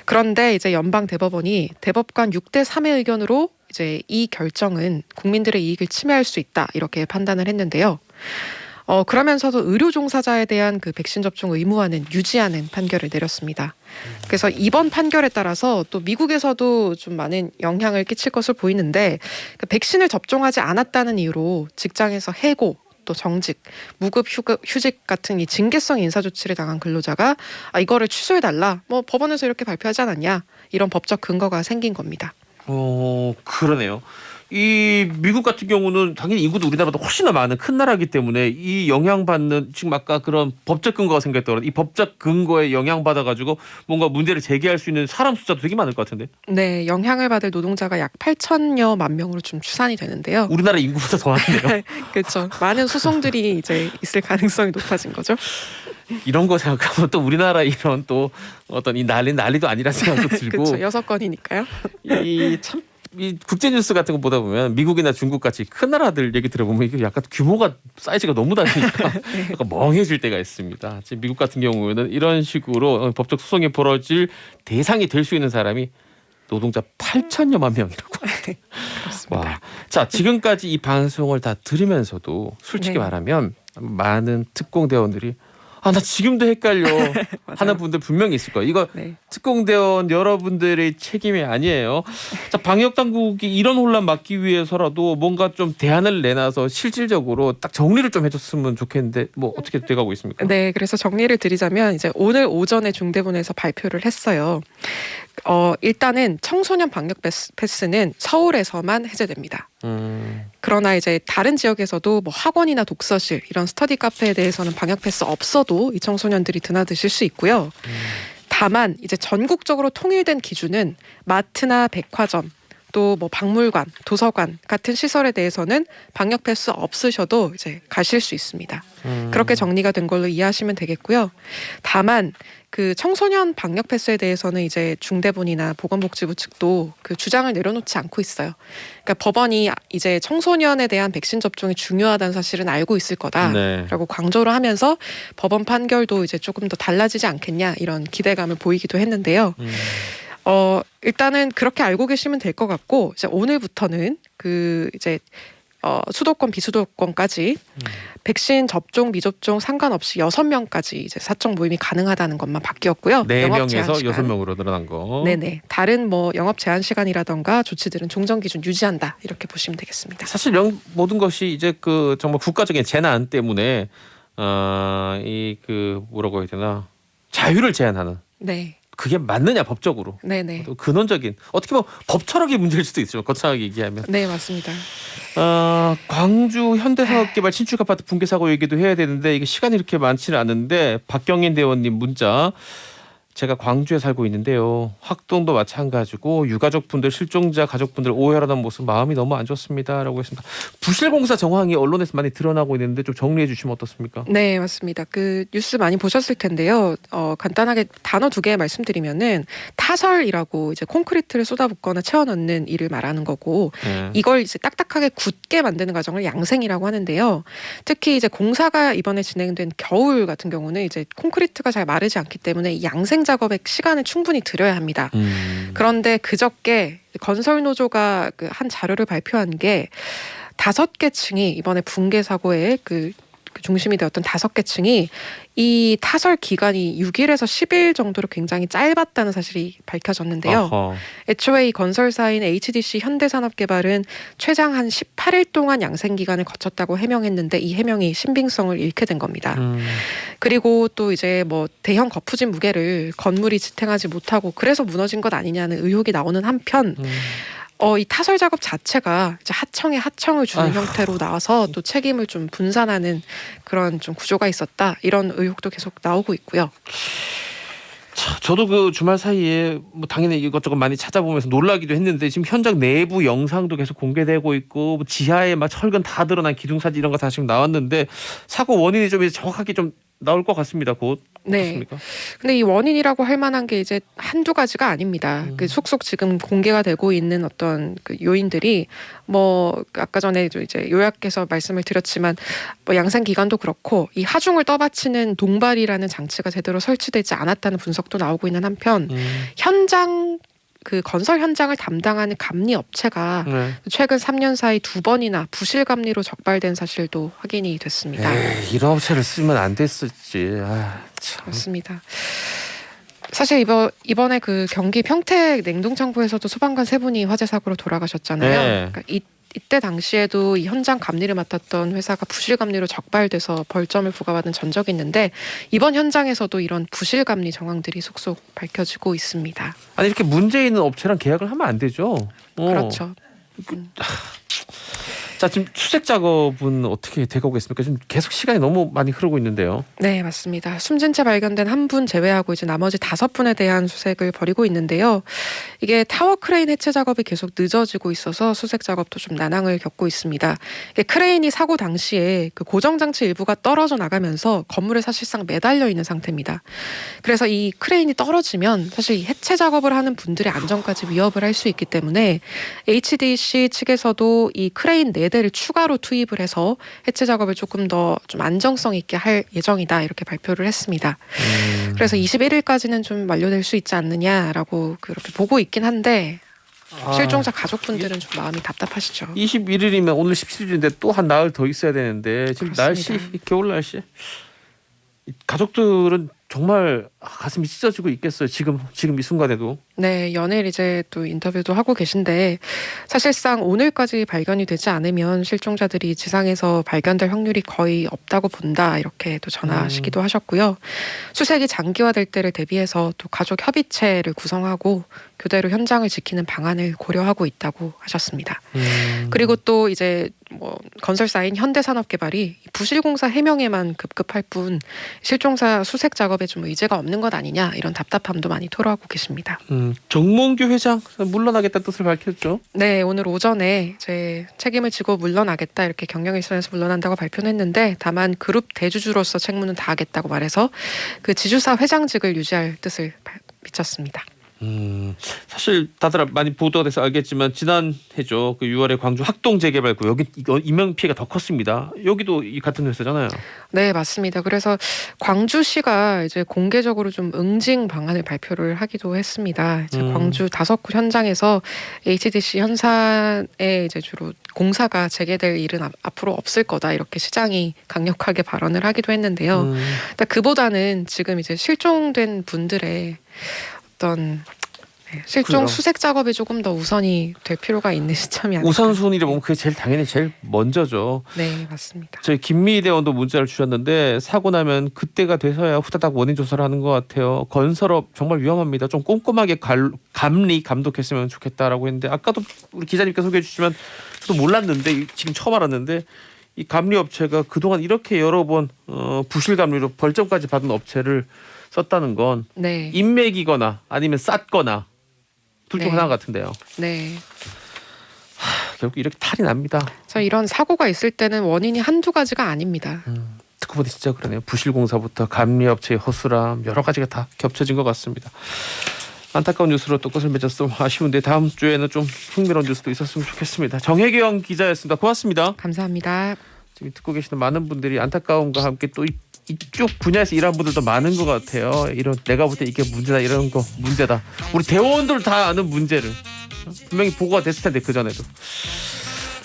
그런데 이제 연방 대법원이 대법관 6대 3의 의견으로 이제 이 결정은 국민들의 이익을 침해할 수 있다 이렇게 판단을 했는데요. 그러면서도 의료 종사자에 대한 그 백신 접종 의무화는 유지하는 판결을 내렸습니다. 그래서 이번 판결에 따라서 또 미국에서도 좀 많은 영향을 끼칠 것으로 보이는데 그 백신을 접종하지 않았다는 이유로 직장에서 해고 또 정직, 무급 휴직 같은 이 징계성 인사 조치를 당한 근로자가 이거를 취소해달라. 뭐 법원에서 이렇게 발표하지 않았냐. 이런 법적 근거가 생긴 겁니다. 그러네요. 이 미국 같은 경우는 당연히 인구도 우리나라보다 훨씬 더 많은 큰 나라이기 때문에 이 영향받는 지금 아까 그런 법적 근거가 생겼다고 이 법적 근거에 영향받아가지고 뭔가 문제를 제기할 수 있는 사람 숫자도 되게 많을 것 같은데. 네, 영향을 받을 노동자가 약 8천여만 명으로 좀 추산이 되는데요. 우리나라 인구보다 더 많은데요. 그렇죠. 많은 소송들이 이제 있을 가능성이 높아진 거죠. 이런 거 생각하면 또 우리나라 이런 또 어떤 이 난리도 아니라는 생각도 들고. 그렇죠. 6건이니까요. 이 국제 뉴스 같은 거 보다 보면 미국이나 중국 같이 큰 나라들 얘기 들어보면 이게 약간 규모가 사이즈가 너무 다르니까 약간 멍해질 때가 있습니다. 지금 미국 같은 경우에는 이런 식으로 법적 소송이 벌어질 대상이 될 수 있는 사람이 노동자 8천여만 명이라고. 그렇습니다. 와. 자, 지금까지 이 방송을 다 들으면서도 솔직히 네. 말하면 많은 특공대원들이 나 지금도 헷갈려 하는 분들 분명히 있을 거예요. 이거 네. 특공대원 여러분들의 책임이 아니에요. 자, 방역 당국이 이런 혼란 막기 위해서라도 뭔가 좀 대안을 내놔서 실질적으로 딱 정리를 좀 해줬으면 좋겠는데 뭐 어떻게 돼가고 있습니까? 네, 그래서 정리를 드리자면 이제 오늘 오전에 중대본에서 발표를 했어요. 일단은 청소년 방역 패스는 서울에서만 해제됩니다. 그러나 이제 다른 지역에서도 뭐 학원이나 독서실 이런 스터디 카페에 대해서는 방역 패스 없어도 이 청소년들이 드나드실 수 있고요. 다만 이제 전국적으로 통일된 기준은 마트나 백화점 또 뭐 박물관, 도서관 같은 시설에 대해서는 방역 패스 없으셔도 이제 가실 수 있습니다. 그렇게 정리가 된 걸로 이해하시면 되겠고요. 다만 그 청소년 방역 패스에 대해서는 이제 중대본이나 보건복지부 측도 그 주장을 내려놓지 않고 있어요. 그러니까 법원이 이제 청소년에 대한 백신 접종이 중요하다는 사실은 알고 있을 거다라고 강조를 하면서 법원 판결도 이제 조금 더 달라지지 않겠냐 이런 기대감을 보이기도 했는데요. 일단은 그렇게 알고 계시면 될 것 같고 이제 오늘부터는 그 이제 수도권 비수도권까지 백신 접종 미접종 상관없이 6명까지 이제 사적 모임이 가능하다는 것만 바뀌었고요. 4명에서 6명으로 늘어난 거. 네네. 다른 뭐 영업 제한 시간이라던가 조치들은 종전 기준 유지한다 이렇게 보시면 되겠습니다. 사실 모든 것이 이제 그 정말 국가적인 재난 때문에 이 그 뭐라고 해야 되나 자유를 제한하는 네. 그게 맞느냐 법적으로. 네네. 또 근원적인 어떻게 보면 법 철학의 문제일 수도 있죠. 거창하게 얘기하면. 네, 맞습니다. 광주 현대산업개발 신축 아파트 붕괴 사고 얘기도 해야 되는데 이게 시간이 이렇게 많지는 않은데 박경인 대원님 문자. 제가 광주에 살고 있는데요. 학동도 마찬가지고 유가족분들 실종자 가족분들 오열하는 모습 마음이 너무 안 좋습니다라고 했습니다. 부실공사 정황이 언론에서 많이 드러나고 있는데 좀 정리해 주시면 어떻습니까? 네, 맞습니다. 그 뉴스 많이 보셨을 텐데요. 간단하게 단어 2개 말씀드리면은 타설이라고 이제 콘크리트를 쏟아붓거나 채워넣는 일을 말하는 거고 네. 이걸 이제 딱딱하게 굳게 만드는 과정을 양생이라고 하는데요. 특히 이제 공사가 이번에 진행된 겨울 같은 경우는 이제 콘크리트가 잘 마르지 않기 때문에 이 양생 작업에 시간을 충분히 들여야 합니다. 그런데 그저께 건설노조가 그 한 자료를 발표한 게 5개 층이 이번에 붕괴 사고의 그 중심이 되었던 5개 층이 이 타설 기간이 6일에서 10일 정도로 굉장히 짧았다는 사실이 밝혀졌는데요. 어허. 애초에 이 건설사인 HDC 현대산업개발은 최장 한 18일 동안 양생 기간을 거쳤다고 해명했는데 이 해명이 신빙성을 잃게 된 겁니다. 그리고 또 이제 뭐 대형 거푸집 무게를 건물이 지탱하지 못하고 그래서 무너진 것 아니냐는 의혹이 나오는 한편 이 타설 작업 자체가 이제 하청에 하청을 주는 아휴. 형태로 나와서 또 책임을 좀 분산하는 그런 좀 구조가 있었다 이런 의혹도 계속 나오고 있고요. 저도 그 주말 사이에 뭐 당연히 이것저것 많이 찾아보면서 놀라기도 했는데 지금 현장 내부 영상도 계속 공개되고 있고 뭐 지하에 막 철근 다 드러난 기둥사진 이런 거 다 지금 나왔는데 사고 원인이 좀 이제 정확하게 좀 나올 것 같습니다. 곧 네. 어떻습니까? 근데 이 원인이라고 할 만한 게 이제 한두 가지가 아닙니다. 그 속속 지금 공개가 되고 있는 어떤 그 요인들이 뭐 아까 전에 이제 요약해서 말씀을 드렸지만 뭐 양생 기간도 그렇고 이 하중을 떠받치는 동발이라는 장치가 제대로 설치되지 않았다는 분석도 나오고 있는 한편 현장 그 건설 현장을 담당하는 감리 업체가 네. 최근 3년 사이 2번이나 부실 감리로 적발된 사실도 확인이 됐습니다. 에이, 이런 업체를 쓰면 안 됐을지. 참. 맞습니다. 사실 이번에 그 경기 평택 냉동창고에서도 소방관 3분이 화재 사고로 돌아가셨잖아요. 네. 그러니까 이때 당시에도 이 현장 감리를 맡았던 회사가 부실 감리로 적발돼서 벌점을 부과받은 전적이 있는데 이번 현장에서도 이런 부실 감리 정황들이 속속 밝혀지고 있습니다. 아니 이렇게 문제 있는 업체랑 계약을 하면 안 되죠. 그렇죠. 자 지금 수색 작업은 어떻게 돼가고 있습니까? 지금 계속 시간이 너무 많이 흐르고 있는데요. 네, 맞습니다. 숨진 채 발견된 1분 제외하고 이제 나머지 5분에 대한 수색을 벌이고 있는데요. 이게 타워 크레인 해체 작업이 계속 늦어지고 있어서 수색 작업도 좀 난항을 겪고 있습니다. 이게 크레인이 사고 당시에 그 고정 장치 일부가 떨어져 나가면서 건물에 사실상 매달려 있는 상태입니다. 그래서 이 크레인이 떨어지면 사실 이 해체 작업을 하는 분들의 안전까지 위협을 할 수 있기 때문에 HDC 측에서도 이 크레인 4대를 추가로 투입을 해서 해체 작업을 조금 더 좀 안정성 있게 할 예정이다 이렇게 발표를 했습니다. 그래서 21일까지는 좀 완료될 수 있지 않느냐라고 그렇게 보고 있긴 한데 실종자 가족분들은 좀 마음이 답답하시죠. 21일이면 오늘 17일인데 또 한 나흘 더 있어야 되는데 지금 그렇습니다. 날씨 겨울 날씨 가족들은 정말 가슴이 찢어지고 있겠어요. 지금 이 순간에도. 네, 연일 이제 또 인터뷰도 하고 계신데 사실상 오늘까지 발견이 되지 않으면 실종자들이 지상에서 발견될 확률이 거의 없다고 본다 이렇게 또 전하시기도 하셨고요. 수색이 장기화될 때를 대비해서 또 가족 협의체를 구성하고 교대로 현장을 지키는 방안을 고려하고 있다고 하셨습니다. 그리고 또 이제 뭐 건설사인 현대산업개발이 부실공사 해명에만 급급할 뿐 실종사 수색 작업에 좀 의제가 없는 것 아니냐 이런 답답함도 많이 토로하고 계십니다. 정몽규 회장 물러나겠다는 뜻을 밝혔죠. 네, 오늘 오전에 이제 책임을 지고 물러나겠다 이렇게 경영일선에서 물러난다고 발표는 했는데 다만 그룹 대주주로서 책무는 다하겠다고 말해서 그 지주사 회장직을 유지할 뜻을 비쳤습니다. 사실 다들 많이 보도가 돼서 알겠지만 지난해죠. 그 6월에 광주 학동 재개발구 여기 인명 피해가 더 컸습니다. 여기도 이 같은 회사잖아요. 네, 맞습니다. 그래서 광주시가 이제 공개적으로 좀 응징 방안을 발표를 하기도 했습니다. 이제 광주 5곳 현장에서 HDC 현산에 이제 주로 공사가 재개될 일은 앞으로 없을 거다 이렇게 시장이 강력하게 발언을 하기도 했는데요. 그보다는 지금 이제 실종된 분들의 어떤 실종 그래요. 수색 작업이 조금 더 우선이 될 필요가 있는 시점이 아닐까. 우선순위를 보면 그게 당연히 제일 먼저죠. 네, 맞습니다. 저희 김미희 대원도 문자를 주셨는데 사고 나면 그때가 돼서야 후다닥 원인 조사를 하는 것 같아요. 건설업 정말 위험합니다. 좀 꼼꼼하게 감독했으면 좋겠다라고 했는데 아까도 우리 기자님께서 소개해 주시면 저도 몰랐는데 지금 처음 알았는데 이 감리 업체가 그동안 이렇게 여러 번 부실 감리로 벌점까지 받은 업체를 썼다는 건 네, 인맥이거나 아니면 쌌거나 둘 중 네. 하나 같은데요. 네. 결국 이렇게 탈이 납니다. 자, 이런 사고가 있을 때는 원인이 한두 가지가 아닙니다. 듣고 보니 진짜 그러네요. 부실공사부터 감리업체의 허술함 여러 가지가 다 겹쳐진 것 같습니다. 안타까운 뉴스로 또 끝을 맺었어 아쉬운데 다음 주에는 좀 흥미로운 뉴스도 있었으면 좋겠습니다. 정혜경 기자였습니다. 고맙습니다. 감사합니다. 지금 듣고 계시는 많은 분들이 안타까움과 함께 또 이쪽 분야에서 일하는 분들도 많은 것 같아요. 이런 내가 볼 때 이게 문제다 이런 거 문제다. 우리 대원들 다 아는 문제를 분명히 보고가 됐을 텐데 그 전에도.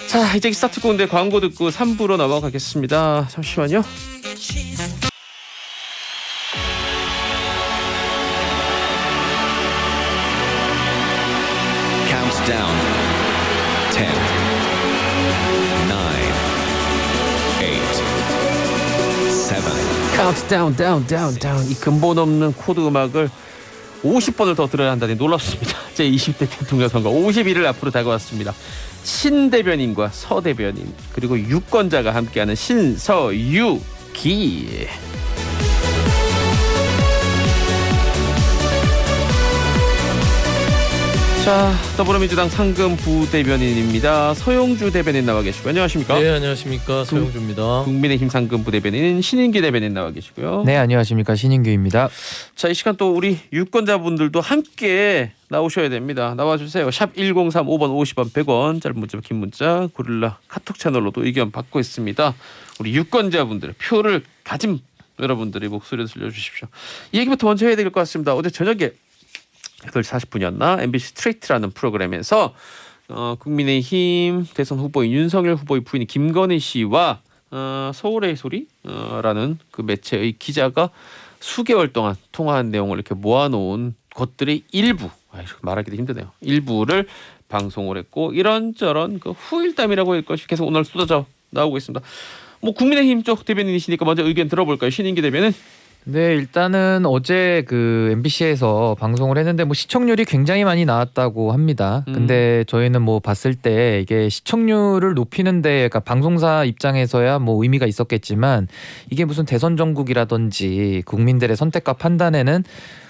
자 이제 스타트 공대 광고 듣고 3부로 넘어가겠습니다. 잠시만요. Countdown. 10, 9, 8, 7. 카운트다운 다운 이 근본 없는 코드 음악을 50번을 더 들어야 한다니 놀랍습니다. 제 20대 대통령 선거 50일을 앞으로 다가왔습니다. 신 대변인과 서 대변인 그리고 유권자가 함께하는 신서유기. 자 더불어민주당 상금 부대변인입니다. 서용주 대변인 나와 계시고 안녕하십니까? 네, 안녕하십니까. 서영주입니다. 국민의힘 상금 부대변인 신인기 대변인 나와 계시고요. 네, 안녕하십니까. 신인규입니다. 자, 이 시간 또 우리 유권자분들도 함께 나오셔야 됩니다. 나와주세요. 샵 1035번 50원 100원 짧은 문자 긴 문자 고릴라 카톡 채널로도 의견 받고 있습니다. 우리 유권자분들 표를 가진 여러분들이 목소리를 들려주십시오. 이 얘기부터 먼저 해야 될 것 같습니다. 어제 저녁에 8시 40분이었나 MBC 스트레이트라는 프로그램에서 국민의힘 대선 후보인 윤석열 후보의 부인 김건희 씨와 서울의 소리라는 그 매체의 기자가 수개월 동안 통화한 내용을 이렇게 모아놓은 것들의 일부, 이렇게 말하기도 힘드네요. 일부를 방송을 했고 이런저런 그 후일담이라고 할 것이 계속 오늘 쏟아져 나오고 있습니다. 뭐 국민의힘 쪽 대변인이시니까 먼저 의견 들어볼까요, 신인기 대변인? 네, 일단은 어제 그 MBC에서 방송을 했는데 뭐 시청률이 굉장히 많이 나왔다고 합니다. 근데 저희는 뭐 봤을 때 이게 시청률을 높이는데 그러니까 방송사 입장에서야 뭐 의미가 있었겠지만 이게 무슨 대선 정국이라든지 국민들의 선택과 판단에는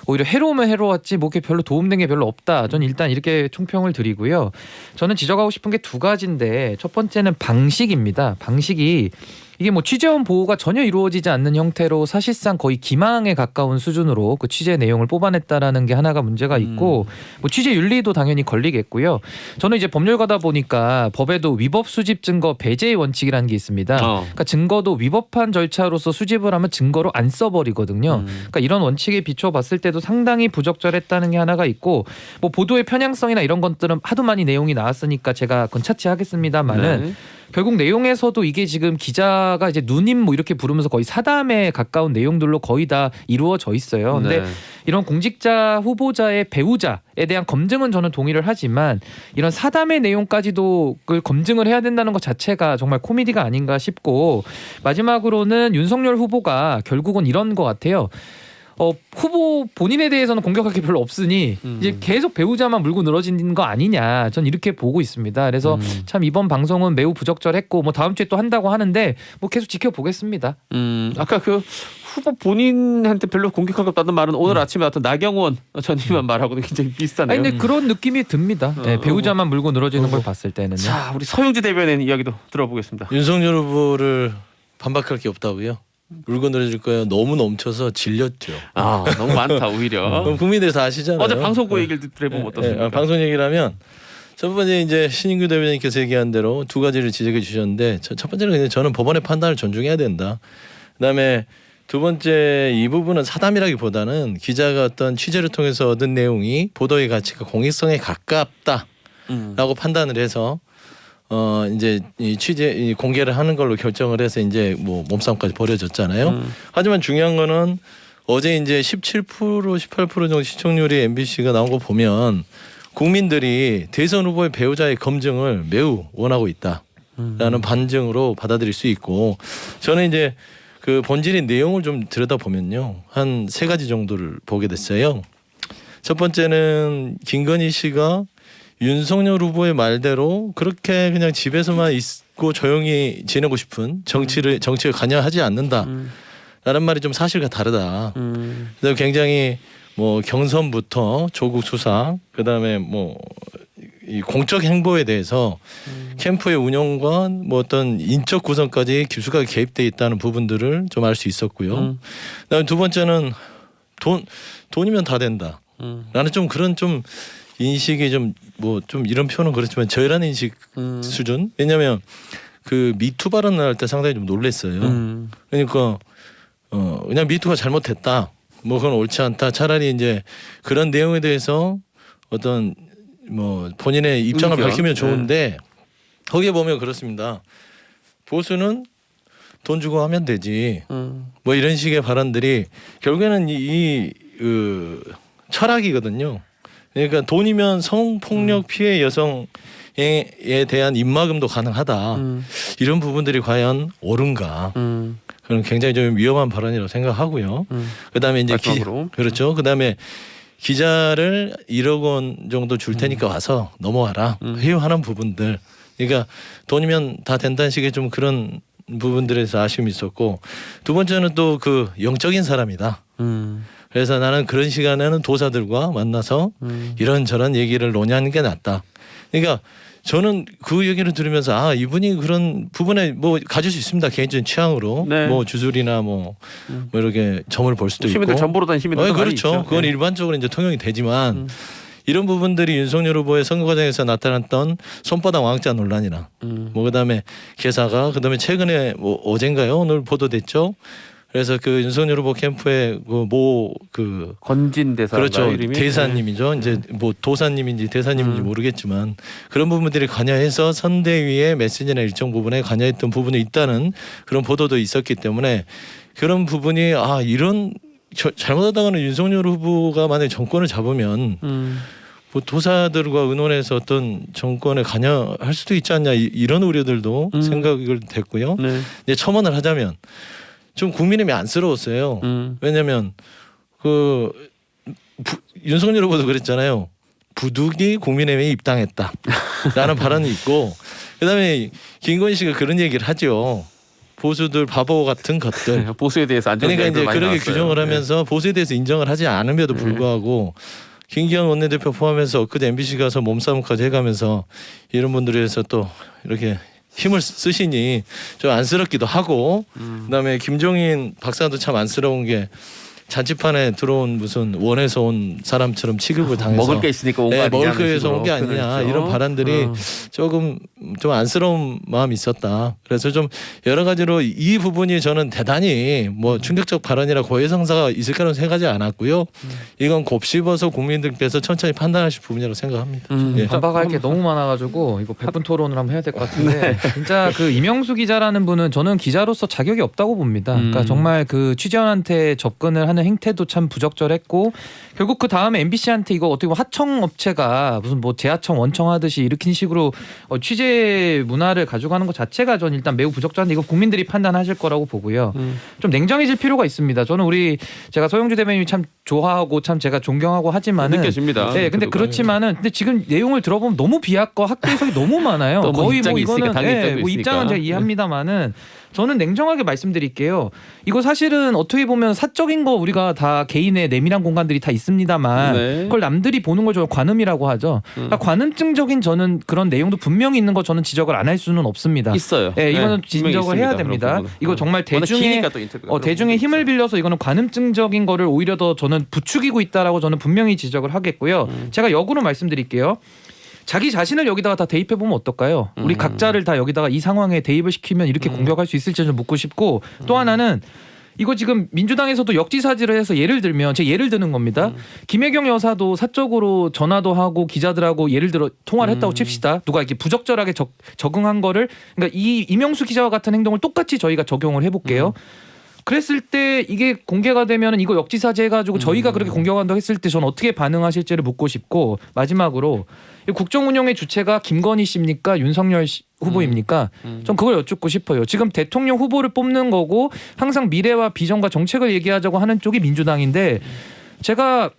오히려 해로우면 해로웠지 뭐 이렇게 별로 도움된 게 별로 없다. 저는 일단 이렇게 총평을 드리고요. 저는 지적하고 싶은 게 두 가지인데 첫 번째는 방식입니다. 방식이 이게 뭐 취재원 보호가 전혀 이루어지지 않는 형태로 사실상 거의 기망에 가까운 수준으로 그 취재 내용을 뽑아냈다라는 게 하나가 문제가 있고 뭐 취재 윤리도 당연히 걸리겠고요. 저는 이제 법률가다 보니까 법에도 위법 수집 증거 배제의 원칙이라는 게 있습니다. 그러니까 증거도 위법한 절차로서 수집을 하면 증거로 안 써버리거든요. 그러니까 이런 원칙에 비춰봤을 때도 상당히 부적절했다는 게 하나가 있고 뭐 보도의 편향성이나 이런 것들은 하도 많이 내용이 나왔으니까 제가 그건 차치하겠습니다만은 네. 결국 내용에서도 이게 지금 기자가 이제 누님 뭐 이렇게 부르면서 거의 사담에 가까운 내용들로 거의 다 이루어져 있어요. 근데 네. 이런 공직자 후보자의 배우자에 대한 검증은 저는 동의를 하지만 이런 사담의 내용까지도 그걸 검증을 해야 된다는 것 자체가 정말 코미디가 아닌가 싶고 마지막으로는 윤석열 후보가 결국은 이런 것 같아요. 후보 본인에 대해서는 공격할 게 별로 없으니 이제 계속 배우자만 물고 늘어지는 거 아니냐 전 이렇게 보고 있습니다. 그래서 참 이번 방송은 매우 부적절했고 뭐 다음 주에 또 한다고 하는데 뭐 계속 지켜보겠습니다. 아까 그 후보 본인한테 별로 공격할 것 없다는 말은 오늘 아침에 나왔던 나경원 전 의원 말하고도 굉장히 비슷하네요. 아니 근데 그런 느낌이 듭니다. 네, 배우자만 물고 늘어지는 걸 봤을 때는요. 자, 우리 서용지 대변인 이야기도 들어보겠습니다. 윤석열 후보를 반박할 게 없다고요? 물고 늘어질 거예요. 너무 넘쳐서 질렸죠. 너무 많다 오히려. 그럼 국민들이 다 아시잖아요. 어제 방송국 얘기를 들어보면 어떻습니까? 방송 얘기를 하면 첫 번째 이제 신인규 대변인께서 얘기한 대로 두 가지를 지적해 주셨는데 첫 번째는 그냥 저는 법원의 판단을 존중해야 된다. 그다음에 두 번째 이 부분은 사담이라기보다는 기자가 어떤 취재를 통해서 얻은 내용이 보도의 가치가 공익성에 가깝다라고 판단을 해서 이제 이 취재 공개를 하는 걸로 결정을 해서 이제 뭐 몸싸움까지 벌어졌잖아요. 하지만 중요한 거는 어제 이제 17% 18% 정도 시청률이 MBC가 나온 거 보면 국민들이 대선 후보의 배우자의 검증을 매우 원하고 있다라는 반증으로 받아들일 수 있고 저는 이제 그 본질의 내용을 좀 들여다보면요. 한 세 가지 정도를 보게 됐어요. 첫 번째는 김건희 씨가 윤석열 후보의 말대로 그렇게 그냥 집에서만 있고 조용히 지내고 싶은 정치에 관여하지 않는다라는 말이 좀 사실과 다르다. 그래서 굉장히 뭐 경선부터 조국 수사, 그다음에 뭐 이 공적 행보에 대해서 캠프의 운영과 뭐 어떤 인적 구성까지 깊숙하게 개입돼 있다는 부분들을 좀 알 수 있었고요. 그다음에 두 번째는 돈이면 다 된다. 나는 좀 그런 좀 인식이 좀 뭐 좀 이런 표현은 그렇지만 저열한 인식 수준. 왜냐하면 그 미투 발언을 할 때 상당히 좀 놀랐어요. 그러니까 그냥 미투가 잘못했다. 뭐 그건 옳지 않다. 차라리 이제 그런 내용에 대해서 어떤 뭐 본인의 입장을 의견. 밝히면 좋은데 거기에 보면 그렇습니다. 보수는 돈 주고 하면 되지. 뭐 이런 식의 발언들이 결국에는 그 철학이거든요. 그러니까 돈이면 성폭력 피해 여성에 대한 입막음도 가능하다. 이런 부분들이 과연 옳은가? 그건 굉장히 좀 위험한 발언이라고 생각하고요. 그다음에 이제 그렇죠. 그다음에 기자를 1억 원 정도 줄 테니까 와서 넘어와라. 회유하는 부분들. 그러니까 돈이면 다 된다는 식의 좀 그런 부분들에서 아쉬움이 있었고 두 번째는 또 그 영적인 사람이다. 그래서 나는 그런 시간에는 도사들과 만나서 이런저런 얘기를 논의하는 게 낫다. 그러니까 저는 그 얘기를 들으면서 아 이분이 그런 부분에 뭐 가질 수 있습니다. 개인적인 취향으로 네. 뭐 주술이나 뭐 이렇게 점을 볼 수도 시민들 있고. 전보로 다니는 시민들 많이 그렇죠. 있죠. 그건 네. 일반적으로 이제 통용이 되지만 이런 부분들이 윤석열 후보의 선거 과정에서 나타났던 손바닥 왕자 논란이나 뭐 그다음에 개사가 그다음에 최근에 뭐 어젠가요 오늘 보도됐죠. 그래서 그 윤석열 후보 캠프의 그 건진 대사 그렇죠. 이름이 대사님이죠. 이제 뭐 도사님인지 대사님인지 모르겠지만 그런 부분들이 관여해서 선대위의 메시지나 일정 부분에 관여했던 부분이 있다는 그런 보도도 있었기 때문에 그런 부분이 아 이런 잘못하다가는 윤석열 후보가 만약에 정권을 잡으면 뭐 도사들과 의논해서 어떤 정권에 관여할 수도 있지 않냐 이런 우려들도 생각을 됐고요. 네. 이제 첨언을 하자면 좀 국민의힘이 안쓰러웠어요. 왜냐하면 그 윤석열 후보도 그랬잖아요. 부득이 국민의힘에 입당했다라는 발언이 있고 그다음에 김건희 씨가 그런 얘기를 하죠. 보수들 바보 같은 것들. 보수에 대해서 안전 그러니까 이제 많이 그렇게 나왔어요. 규정을 하면서 보수에 대해서 인정을 하지 않음에도 불구하고 김기현 원내대표 포함해서 엊그제 MBC 가서 몸싸움까지 해가면서 이런 분들에 대해서 또 이렇게 힘을 쓰시니 좀 안쓰럽기도 하고 그다음에 김종인 박사도 참 안쓰러운 게 잔치판에 들어온 무슨 원에서 온 사람처럼 취급을 당해서 먹을 게 있으니까 온 거 아니냐 먹을 거에서 식으로 온 게 아니냐 표현했죠. 이런 발언들이 조금 좀 안쓰러운 마음이 있었다. 그래서 좀 여러 가지로 이 부분이 저는 대단히 뭐 충격적 발언이라 고해성사가 있을 거라고 생각하지 않았고요. 이건 곱씹어서 국민들께서 천천히 판단하실 부분이라고 생각합니다. 예. 반박할 게 너무 많아가지고 이거 100분 토론을 한번 해야 될 것 같은데 진짜 그 이명수 기자라는 분은 저는 기자로서 자격이 없다고 봅니다. 그러니까 정말 그 취재원한테 접근을 하는 행태도 참 부적절했고 결국 그 다음에 MBC한테 이거 어떻게 보면 하청 업체가 무슨 뭐 재하청 원청 하듯이 일으킨 식으로 취재 문화를 가져가는 것 자체가 저는 일단 매우 부적절한데 이거 국민들이 판단하실 거라고 보고요. 좀 냉정해질 필요가 있습니다. 저는 제가 서영주 대변인이 참 좋아하고 참 제가 존경하고 하지만은 느껴집니다. 네, 근데 그렇지만은 근데 지금 내용을 들어보면 너무 비약과 학대 해석이 너무 많아요. 또 뭐 거의 입장이 있으니까, 당일 입장도 뭐 있으니까. 입장은 제가 이해합니다만은 저는 냉정하게 말씀드릴게요. 이거 사실은 어떻게 보면 사적인 거 우리가 다 개인의 내밀한 공간들이 다 있습니다만 네. 그걸 남들이 보는 걸 저는 관음이라고 하죠. 그러니까 관음증적인 저는 그런 내용도 분명히 있는 거 저는 지적을 안 할 수는 없습니다. 있어요. 네, 이거는 분명히 지적을 있습니다. 해야 그런 됩니다. 부분은. 이거 정말 워낙 대중의 기니까 또 인터뷰가 그런 대중의 부분도 힘을 있어요. 빌려서 이거는 관음증적인 거를 오히려 더 저는 부추기고 있다라고 저는 분명히 지적을 하겠고요. 제가 역으로 말씀드릴게요. 자기 자신을 여기다가 다 대입해 보면 어떨까요? 우리 각자를 다 여기다가 이 상황에 대입을 시키면 이렇게 공격할 수 있을지 좀 묻고 싶고 또 하나는 이거 지금 민주당에서도 역지사지를 해서 예를 들면 제 예를 드는 겁니다. 김혜경 여사도 사적으로 전화도 하고 기자들하고 예를 들어 통화를 했다고 칩시다. 누가 이렇게 부적절하게 적응한 거를 그러니까 이 이명수 기자와 같은 행동을 똑같이 저희가 적용을 해볼게요. 그랬을 때 이게 공개가 되면은 이거 역지사지 해가지고 저희가 그렇게 공격한다고 했을 때 전 어떻게 반응하실지를 묻고 싶고 마지막으로 이 국정운영의 주체가 김건희 씨입니까 윤석열 후보입니까? 전 그걸 여쭙고 싶어요. 지금 대통령 후보를 뽑는 거고 항상 미래와 비전과 정책을 얘기하자고 하는 쪽이 민주당인데 제가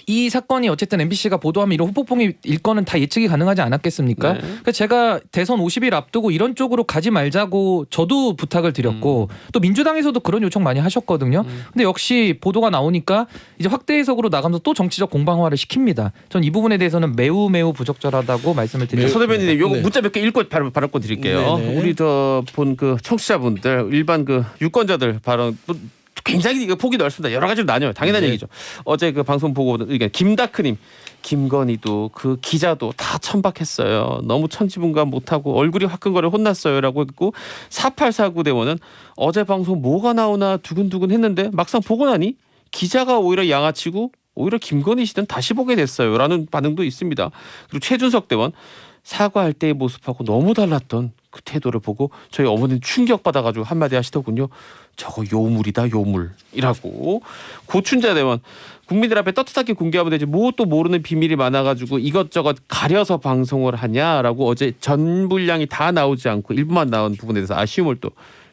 이 사건이 어쨌든 MBC가 보도하면 이런 후폭풍이 일거는 다 예측이 가능하지 않았겠습니까? 네. 그러니까 제가 대선 50일 앞두고 이런 쪽으로 가지 말자고 저도 부탁을 드렸고 또 민주당에서도 그런 요청 많이 하셨거든요. 근데 역시 보도가 나오니까 이제 확대 해석으로 나가면서 또 정치적 공방화를 시킵니다. 전 이 부분에 대해서는 매우 부적절하다고 말씀을 드립니다. 서 대변인님 요거 네. 문자 몇 개 읽고 발언권 드릴게요. 네네. 우리 저 본 그 청취자분들 일반 그 유권자들 발언 굉장히 이거 폭이 넓습니다. 여러 가지로 나뉘어요. 당연한 얘기죠. 어제 그 방송 보고 의견 김다크님 김건희도 그 기자도 다 천박했어요. 너무 천지분간 못하고 얼굴이 화끈거려 혼났어요라고 했고 4849대원은 어제 방송 뭐가 나오나 두근두근 했는데 막상 보고 나니 기자가 오히려 양아치고 오히려 김건희 씨는 다시 보게 됐어요라는 반응도 있습니다. 그리고 최준석 대원 사과할 때의 모습하고 너무 달랐던 그 태도를 보고 저희 어머니는 충격받아가지고 한마디 하시더군요. 저거 요물이다 요물이라고. 고춘자 대원 국민들 앞에 떳떳하게 공개하면 되지 뭐 또 모르는 비밀이 많아가지고 이것저것 가려서 방송을 하냐라고 어제 전 분량이 다 나오지 않고 일부만 나온 부분에 대해서 아쉬움을 또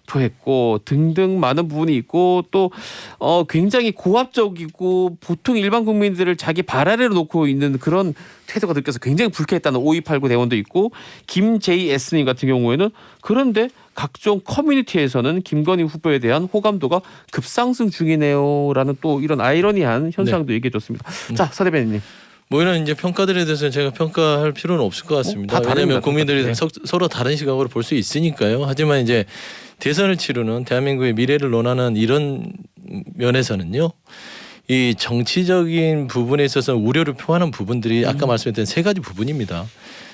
표했고 등등 많은 부분이 있고 또 굉장히 고압적이고 보통 일반 국민들을 자기 발 아래로 놓고 있는 그런 태도가 느껴서 굉장히 불쾌했다는 5289 대원도 있고 김JS님 같은 경우에는 그런데 각종 커뮤니티에서는 김건희 후보에 대한 호감도가 급상승 중이네요라는 또 이런 아이러니한 현상도 얘기해 줬습니다. 자, 서 대변인님. 뭐 이런 이제 평가들에 대해서 제가 평가할 필요는 없을 것 같습니다. 다 왜냐하면 다릅니다, 국민들이 평가. 서로 다른 시각으로 볼 수 있으니까요. 하지만 이제 대선을 치르는 대한민국의 미래를 논하는 이런 면에서는요. 이 정치적인 부분에 있어서 우려를 표하는 부분들이 아까 말씀드린 세 가지 부분입니다.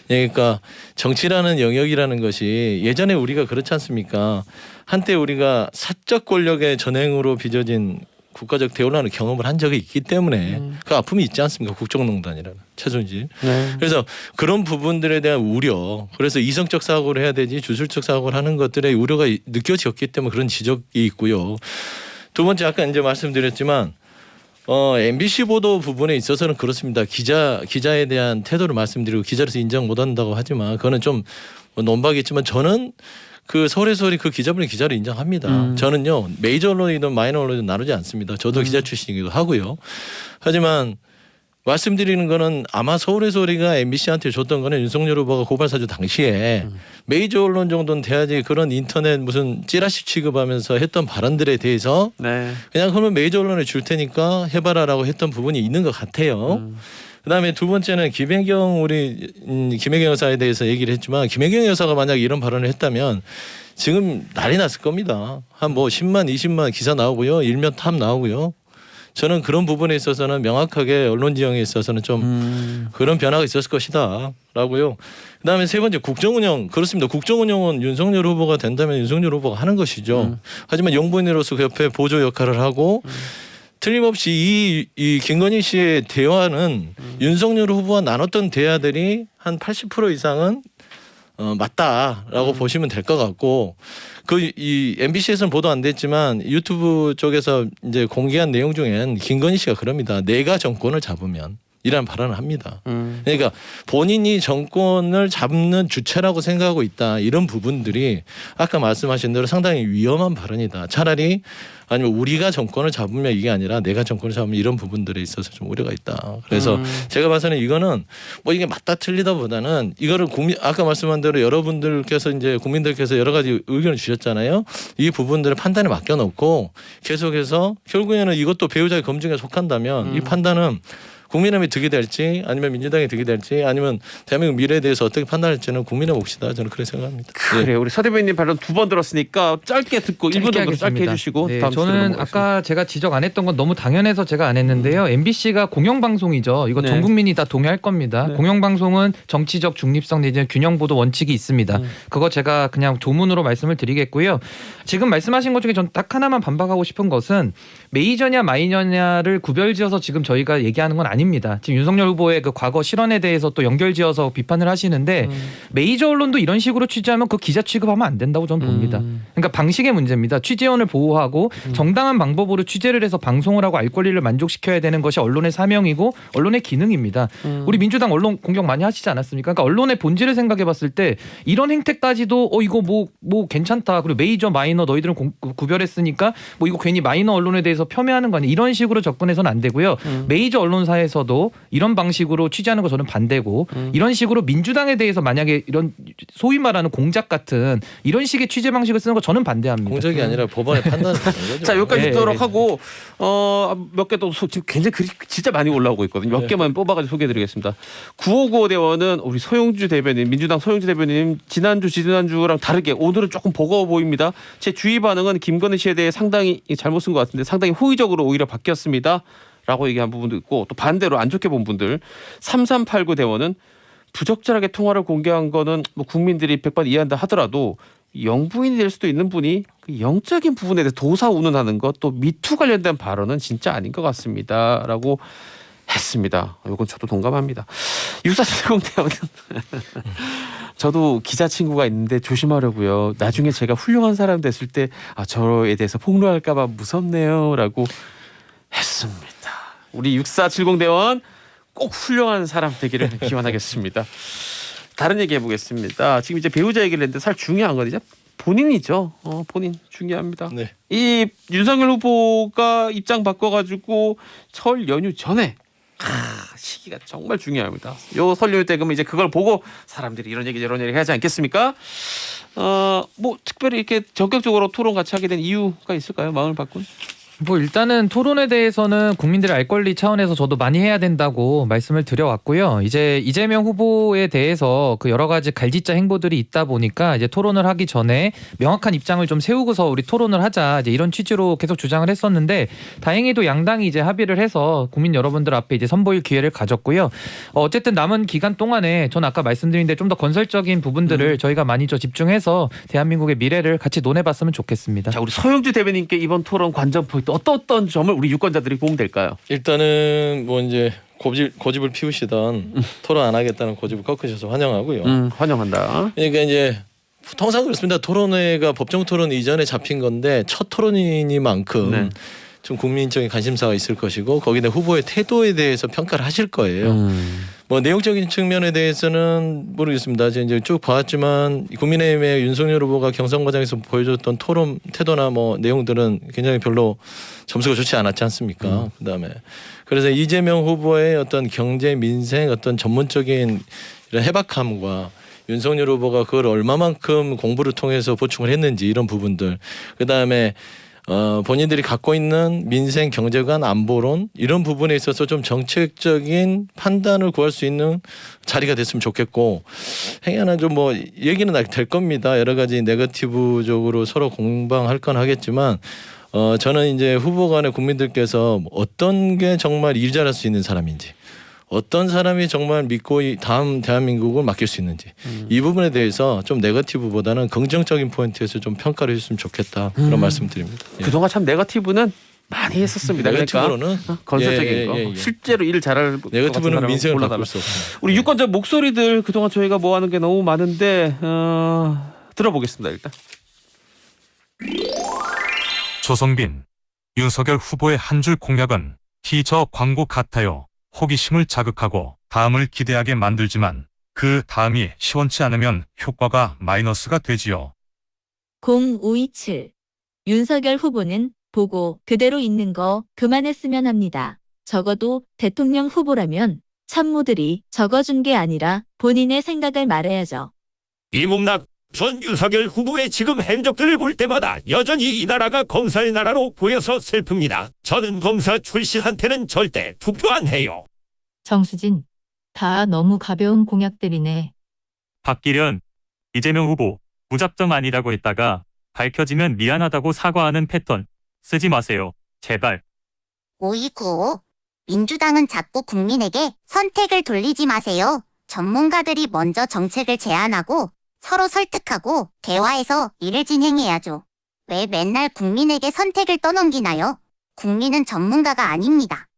그러니까 정치라는 영역이라는 것이 예전에 우리가 그렇지 않습니까? 한때 우리가 사적 권력의 전횡으로 빚어진 국가적 대혼란을 경험을 한 적이 있기 때문에 그 아픔이 있지 않습니까? 국정농단이라는 최순실. 그래서 그런 부분들에 대한 우려, 그래서 이성적 사고를 해야 되지 주술적 사고를 하는 것들의 우려가 느껴졌기 때문에 그런 지적이 있고요. 두 번째 아까 이제 말씀드렸지만 MBC 보도 부분에 있어서는 그렇습니다. 기자에 대한 태도를 말씀드리고 기자로서 인정 못한다고 하지만 그거는 좀 논박이지만 저는 그 서울에서 그 기자분이 기자를 인정합니다. 저는요 메이저 언론이든 마이너 언론이든 나누지 않습니다. 저도 기자 출신이기도 하고요. 하지만 말씀드리는 거는 아마 서울의 소리가 MBC한테 줬던 거는 윤석열 후보가 고발 사주 당시에 메이저 언론 정도는 돼야지 그런 인터넷 무슨 찌라시 취급하면서 했던 발언들에 대해서 네. 그냥 그러면 메이저 언론에 줄 테니까 해봐라라고 했던 부분이 있는 것 같아요. 그다음에 두 번째는 김혜경 김혜경 여사에 대해서 얘기를 했지만 김혜경 여사가 만약 이런 발언을 했다면 지금 난리 났을 겁니다. 한 뭐 10만 20만 기사 나오고요. 일면 탑 나오고요. 저는 그런 부분에 있어서는 명확하게 언론 지형에 있어서는 좀 그런 변화가 있었을 것이다라고요. 그다음에 세 번째 국정운영 그렇습니다. 국정운영은 윤석열 후보가 된다면 윤석열 후보가 하는 것이죠. 하지만 영부인으로서 그 옆에 보조 역할을 하고 틀림없이 이 김건희 씨의 대화는 윤석열 후보와 나눴던 대화들이 한 80% 이상은 맞다라고 보시면 될 것 같고 이 MBC에서는 보도 안 됐지만 유튜브 쪽에서 이제 공개한 내용 중엔 김건희 씨가 그럽니다. 내가 정권을 잡으면 이라는 발언을 합니다. 그러니까 본인이 정권을 잡는 주체라고 생각하고 있다. 이런 부분들이 아까 말씀하신 대로 상당히 위험한 발언이다. 차라리 아니면 우리가 정권을 잡으면 이게 아니라 내가 정권을 잡으면 이런 부분들에 있어서 좀 우려가 있다. 그래서 제가 봐서는 이거는 뭐 이게 맞다 틀리다보다는 이거를 아까 말씀한 대로 여러분들께서 이제 국민들께서 여러 가지 의견을 주셨잖아요. 이 부분들을 판단에 맡겨놓고 계속해서 결국에는 이것도 배우자의 검증에 속한다면 이 판단은 국민의힘이 득이 될지 아니면 민주당이 득이 될지 아니면 대한민국 미래에 대해서 어떻게 판단할지는 국민의 몫이다. 저는 그렇게 생각합니다. 그래요. 우리 서 대변인님 발언 두 번 들었으니까 짧게 듣고 1분 정도 짧게 해주시고 네, 다음 저는 아까 제가 지적 안 했던 건 너무 당연해서 제가 안 했는데요. MBC가 공영방송이죠. 이거 네. 전 국민이 다 동의할 겁니다. 네. 공영방송은 정치적 중립성 내지는 균형보도 원칙이 있습니다. 그거 제가 그냥 조문으로 말씀을 드리겠고요. 지금 말씀하신 것 중에 전 딱 하나만 반박하고 싶은 것은 메이저냐 마이너냐를 구별지어서 지금 저희가 얘기하는 건 아닙니다. 아닙니다. 지금 윤석열 후보의 그 과거 실언에 대해서 또 연결지어서 비판을 하시는데 메이저 언론도 이런 식으로 취재하면 그 기자 취급하면 안 된다고 저는 봅니다. 그러니까 방식의 문제입니다. 취재원을 보호하고 정당한 방법으로 취재를 해서 방송을 하고 알 권리를 만족시켜야 되는 것이 언론의 사명이고 언론의 기능입니다. 우리 민주당 언론 공격 많이 하시지 않았습니까? 그러니까 언론의 본질을 생각해봤을 때 이런 행태까지도 이거 뭐 괜찮다. 그리고 메이저 마이너 너희들은 구별했으니까 뭐 이거 괜히 마이너 언론에 대해서 폄훼하는 거 아니야. 이런 식으로 접근해서는 안 되고요. 메이저 언론사에서도 이런 방식으로 취재하는 거 저는 반대고 이런 식으로 민주당에 대해서 만약에 이런 소위 말하는 공작 같은 이런 식의 취재 방식을 쓰는 거 저는 반대합니다. 공작이 아니라 법원의 판단을 하는 거죠. 자, 여기까지 네, 듣도록 네. 하고 몇 개 또 지금 굉장히 글이 진짜 많이 올라오고 있거든요. 몇 개만 뽑아가지고 소개해드리겠습니다. 9595 대원은 우리 소영주 대변인, 민주당 소영주 대변인 지난주 지난주랑 다르게 오늘은 조금 버거워 보입니다. 제 주위 반응은 김건희 씨에 대해 상당히 잘못 쓴 것 같은데 상당히 호의적으로 오히려 바뀌었습니다. 라고 얘기한 부분도 있고 또 반대로 안 좋게 본 분들 3389 대원은 부적절하게 통화를 공개한 거는 뭐 국민들이 100번 이해한다 하더라도 영부인이 될 수도 있는 분이 그 영적인 부분에 대해서 도사운운하는 것 또 미투 관련된 발언은 진짜 아닌 것 같습니다. 라고 했습니다. 이건 저도 동감합니다. 6470 대원은 저도 기자 친구가 있는데 조심하려고요. 나중에 제가 훌륭한 사람 됐을 때 저에 대해서 폭로할까 봐 무섭네요. 라고 했습니다. 우리 6470 대원 꼭 훌륭한 사람 되기를 기원하겠습니다. 다른 얘기 해보겠습니다. 지금 이제 배우자 얘기를 했는데 사실 중요한 건 이제 본인이죠. 본인 중요합니다. 네. 이 윤석열 후보가 입장 바꿔가지고 설 연휴 전에 시기가 정말 중요합니다. 요 설 연휴 때 그러면 이제 그걸 보고 사람들이 이런 얘기 저런 얘기 하지 않겠습니까? 뭐 특별히 이렇게 적극적으로 토론 같이 하게 된 이유가 있을까요? 마음을 바꾼? 뭐 일단은 토론에 대해서는 국민들의 알 권리 차원에서 저도 많이 해야 된다고 말씀을 드려왔고요. 이제 이재명 후보에 대해서 그 여러 가지 갈짓자 행보들이 있다 보니까 이제 토론을 하기 전에 명확한 입장을 좀 세우고서 우리 토론을 하자 이제 이런 취지로 계속 주장을 했었는데 다행히도 양당이 이제 합의를 해서 국민 여러분들 앞에 이제 선보일 기회를 가졌고요. 어쨌든 남은 기간 동안에 전 아까 말씀드린 데 좀 더 건설적인 부분들을 저희가 많이 좀 집중해서 대한민국의 미래를 같이 논해봤으면 좋겠습니다. 자, 우리 소영주 대변인께 이번 토론 관전 포인트 어떤 점을 우리 유권자들이 보면 될까요? 일단은 뭐 이제 고집을 피우시던 토론 안 하겠다는 고집을 꺾으셔서 환영하고요. 환영한다. 그러니까 이제 통상 그렇습니다. 토론회가 법정 토론 이전에 잡힌 건데 첫 토론이니만큼 네. 좀 국민적인 관심사가 있을 것이고 거기다 후보의 태도에 대해서 평가를 하실 거예요. 뭐 내용적인 측면에 대해서는 모르겠습니다. 이제 쭉 봐왔지만 국민의힘의 윤석열 후보가 경선 과정에서 보여줬던 토론 태도나 뭐 내용들은 굉장히 별로 점수가 좋지 않았지 않습니까? 그다음에 그래서 이재명 후보의 어떤 경제 민생 어떤 전문적인 이런 해박함과 윤석열 후보가 그걸 얼마만큼 공부를 통해서 보충을 했는지 이런 부분들 그다음에 본인들이 갖고 있는 민생 경제관 안보론 이런 부분에 있어서 좀 정책적인 판단을 구할 수 있는 자리가 됐으면 좋겠고 행여나 좀 뭐 얘기는 될 겁니다. 여러 가지 네거티브적으로 서로 공방할 건 하겠지만 저는 이제 후보 간에 국민들께서 어떤 게 정말 일 잘할 수 있는 사람인지 어떤 사람이 정말 믿고 이 다음 대한민국을 맡길 수 있는지 이 부분에 대해서 좀 네거티브보다는 긍정적인 포인트에서 좀 평가를 해줬으면 좋겠다 그런 말씀드립니다. 예. 그동안 참 네거티브는 많이 했었습니다. 네거티브로는 건설적인 거. 실제로 일을 잘할 것 같은 네거티브는 사람을 민생을 골라달라. 바꿀 수 없습니다. 우리 유권자 목소리들 그동안 저희가 뭐 하는 게 너무 많은데 들어보겠습니다. 일단. 조성빈, 윤석열 후보의 한 줄 공약은 티저 광고 같아요. 호기심을 자극하고 다음을 기대하게 만들지만 그 다음이 시원치 않으면 효과가 마이너스가 되지요. 0527 윤석열 후보는 보고 그대로 있는 거 그만했으면 합니다. 적어도 대통령 후보라면 참모들이 적어준 게 아니라 본인의 생각을 말해야죠. 이문락 전 윤석열 후보의 지금 행적들을 볼 때마다 여전히 이 나라가 검사의 나라로 보여서 슬픕니다. 저는 검사 출신한테는 절대 투표 안 해요. 정수진, 다 너무 가벼운 공약들이네. 박기련, 이재명 후보 무작정 아니라고 했다가 밝혀지면 미안하다고 사과하는 패턴 쓰지 마세요. 제발. 5295 민주당은 자꾸 국민에게 선택을 돌리지 마세요. 전문가들이 먼저 정책을 제안하고 서로 설득하고 대화해서 일을 진행해야죠. 왜 맨날 국민에게 선택을 떠넘기나요? 국민은 전문가가 아닙니다.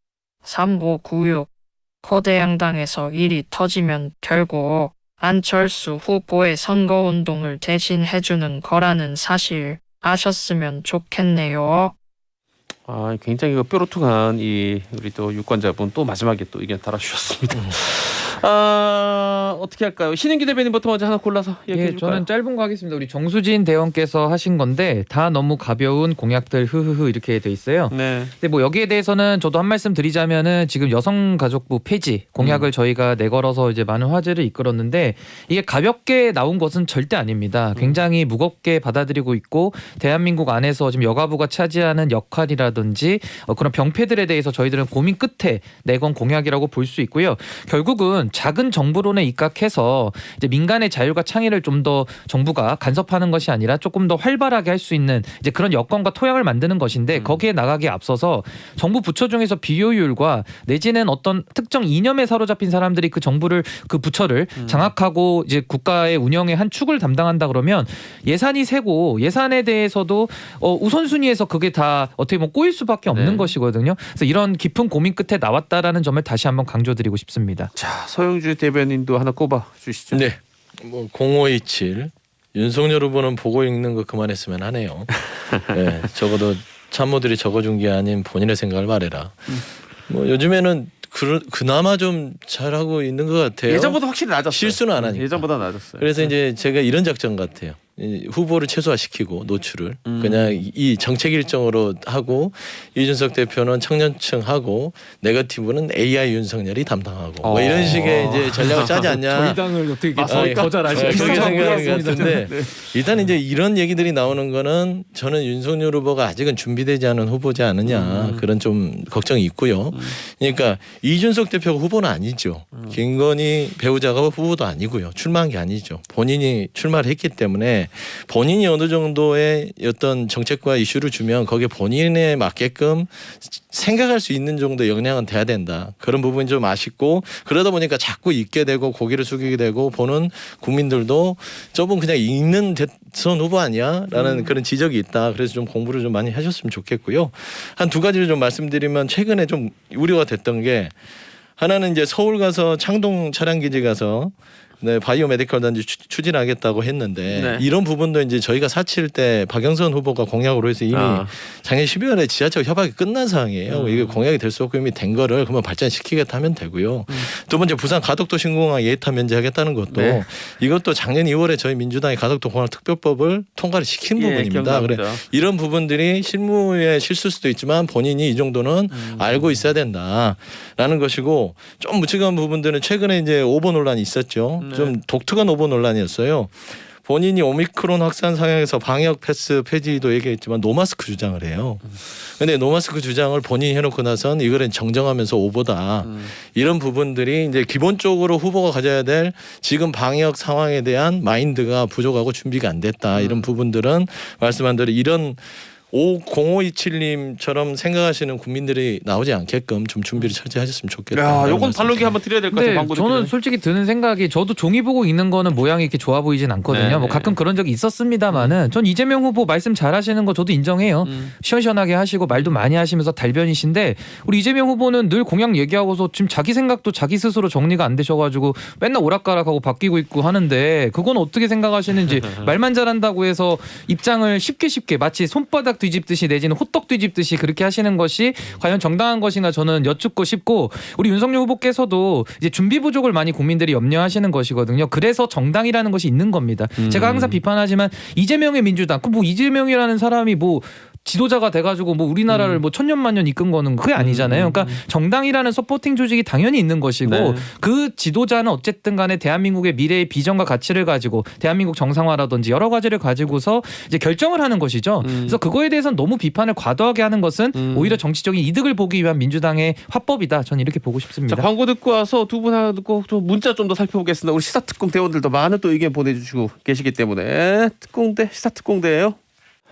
3596 거대 양당에서 일이 터지면 결국 안철수 후보의 선거운동을 대신해주는 거라는 사실 아셨으면 좋겠네요. 아, 굉장히 뾰루퉁한 이 우리 또 유권자분 또 마지막에 또 의견 달아주셨습니다. 어떻게 할까요? 신인규 대변인부터 먼저 하나 골라서 얘기해 줄까요? 저는 짧은 거 하겠습니다. 우리 정수진 대원께서 하신 건데 다 너무 가벼운 공약들 흐흐흐 이렇게 돼 있어요. 네. 근데 뭐 여기에 대해서는 저도 한 말씀 드리자면은 지금 여성가족부 폐지 공약을 저희가 내걸어서 이제 많은 화제를 이끌었는데 이게 가볍게 나온 것은 절대 아닙니다. 굉장히 무겁게 받아들이고 있고 대한민국 안에서 지금 여가부가 차지하는 역할이라든지 그런 병폐들에 대해서 저희들은 고민 끝에 내건 공약이라고 볼 수 있고요. 결국은 작은 정부론에 입각해서 이제 민간의 자율과 창의를 좀 더 정부가 간섭하는 것이 아니라 조금 더 활발하게 할 수 있는 이제 그런 여건과 토양을 만드는 것인데 거기에 나가기에 앞서서 정부 부처 중에서 비효율과 내지는 어떤 특정 이념에 사로잡힌 사람들이 그 정부를 그 부처를 장악하고 이제 국가의 운영의 한 축을 담당한다 그러면 예산이 세고 예산에 대해서도 우선순위에서 그게 다 어떻게 보면 꼬일 수밖에 없는 것이거든요. 그래서 이런 깊은 고민 끝에 나왔다라는 점을 다시 한번 강조드리고 싶습니다. 자, 서영주 대변인도 하나 꼽아 주시죠. 네. 뭐 0527 윤석열 후보는 보고 읽는 거 그만했으면 하네요. 네, 적어도 참모들이 적어준 게 아닌 본인의 생각을 말해라. 뭐 요즘에는 그나마 좀 잘하고 있는 것 같아요. 예전보다 확실히 낮았어요. 실수는 안 하니까. 예전보다 낮았어요. 그래서 이제 제가 이런 작전 같아요. 이 후보를 최소화시키고 노출을 그냥 이 정책 일정으로 하고 이준석 대표는 청년층 하고 네거티브는 AI 윤석열이 담당하고 뭐 이런 식의 이제 전략을 짜지 않냐. 저희 당을 어떻게 거절하시죠? 그렇게 생각하는 것 같은데 일단 이제 이런 얘기들이 나오는 거는 저는 윤석열 후보가 아직은 준비되지 않은 후보지 않느냐 그런 좀 걱정이 있고요. 그러니까 이준석 대표가 후보는 아니죠. 김건희 배우자가 후보도 아니고요. 출마한 게 아니죠. 본인이 출마를 했기 때문에 본인이 어느 정도의 어떤 정책과 이슈를 주면 거기에 본인에 맞게끔 생각할 수 있는 정도의 역량은 돼야 된다. 그런 부분이 좀 아쉽고 그러다 보니까 자꾸 읽게 되고 고개를 숙이게 되고 보는 국민들도 저분 그냥 읽는 대선 후보 아니야? 라는 그런 지적이 있다. 그래서 좀 공부를 좀 많이 하셨으면 좋겠고요. 한 두 가지를 좀 말씀드리면 최근에 좀 우려가 됐던 게 하나는 이제 서울 가서 창동 차량기지 가서 네, 바이오 메디컬 단지 추진하겠다고 했는데 이런 부분도 이제 저희가 4.7 때 박영선 후보가 공약으로 해서 이미 작년 12월에 지하철 협약이 끝난 상황이에요. 이게 공약이 될 수 없고 이미 된 거를 그러면 발전시키겠다 하면 되고요. 두 번째 부산 가덕도 신공항 예타 면제하겠다는 것도 이것도 작년 2월에 저희 민주당이 가덕도 공항 특별법을 통과를 시킨 부분입니다. 그래 이런 부분들이 실무에 실수일 수도 있지만 본인이 이 정도는 알고 있어야 된다라는 것이고 좀 묵직한 부분들은 최근에 이제 오보 논란이 있었죠. 좀 독특한 오보 논란이었어요. 본인이 오미크론 확산 상황에서 방역 패스 폐지도 얘기했지만 노마스크 주장을 해요. 근데 노마스크 주장을 본인이 해놓고 나선 이거는 정정하면서 오보다 이런 부분들이 이제 기본적으로 후보가 가져야 될 지금 방역 상황에 대한 마인드가 부족하고 준비가 안 됐다. 이런 부분들은 말씀한 대로 이런 0527님처럼 생각하시는 국민들이 나오지 않게끔 좀 준비를 철저하셨으면 좋겠다. 야, 요건 발로기 한번 드려야 될 것 같아요. 광고 저는 듣기는. 솔직히 드는 생각이 저도 종이 보고 읽는 거는 모양이 이렇게 좋아 보이진 않거든요. 뭐 가끔 그런 적이 있었습니다만은 전 이재명 후보 말씀 잘하시는 거 저도 인정해요. 시원시원하게 하시고 말도 많이 하시면서 달변이신데 우리 이재명 후보는 늘 공약 얘기하고서 지금 자기 생각도 자기 스스로 정리가 안 되셔가지고 맨날 오락가락하고 바뀌고 있고 하는데 그건 어떻게 생각하시는지 말만 잘한다고 해서 입장을 쉽게 마치 손바닥 뒤집듯이 내지는 호떡 뒤집듯이 그렇게 하시는 것이 과연 정당한 것인가 저는 여쭙고 싶고 우리 윤석열 후보께서도 이제 준비 부족을 많이 국민들이 염려하시는 것이거든요. 그래서 정당이라는 것이 있는 겁니다. 제가 항상 비판하지만 이재명의 민주당 그 뭐 이재명이라는 사람이 뭐 지도자가 돼가지고 뭐 우리나라를 뭐 천년만년 이끈 거는 그게 아니잖아요. 그러니까 정당이라는 서포팅 조직이 당연히 있는 것이고 그 지도자는 어쨌든 간에 대한민국의 미래의 비전과 가치를 가지고 대한민국 정상화라든지 여러 가지를 가지고서 이제 결정을 하는 것이죠. 그래서 그거에 대해서는 너무 비판을 과도하게 하는 것은 오히려 정치적인 이득을 보기 위한 민주당의 화법이다. 저는 이렇게 보고 싶습니다. 자, 광고 듣고 와서 두 분 하나 듣고 좀 문자 좀 더 살펴보겠습니다. 우리 시사특공 대원들도 많은 또 의견 보내주시고 계시기 때문에 특공대 시사특공대예요.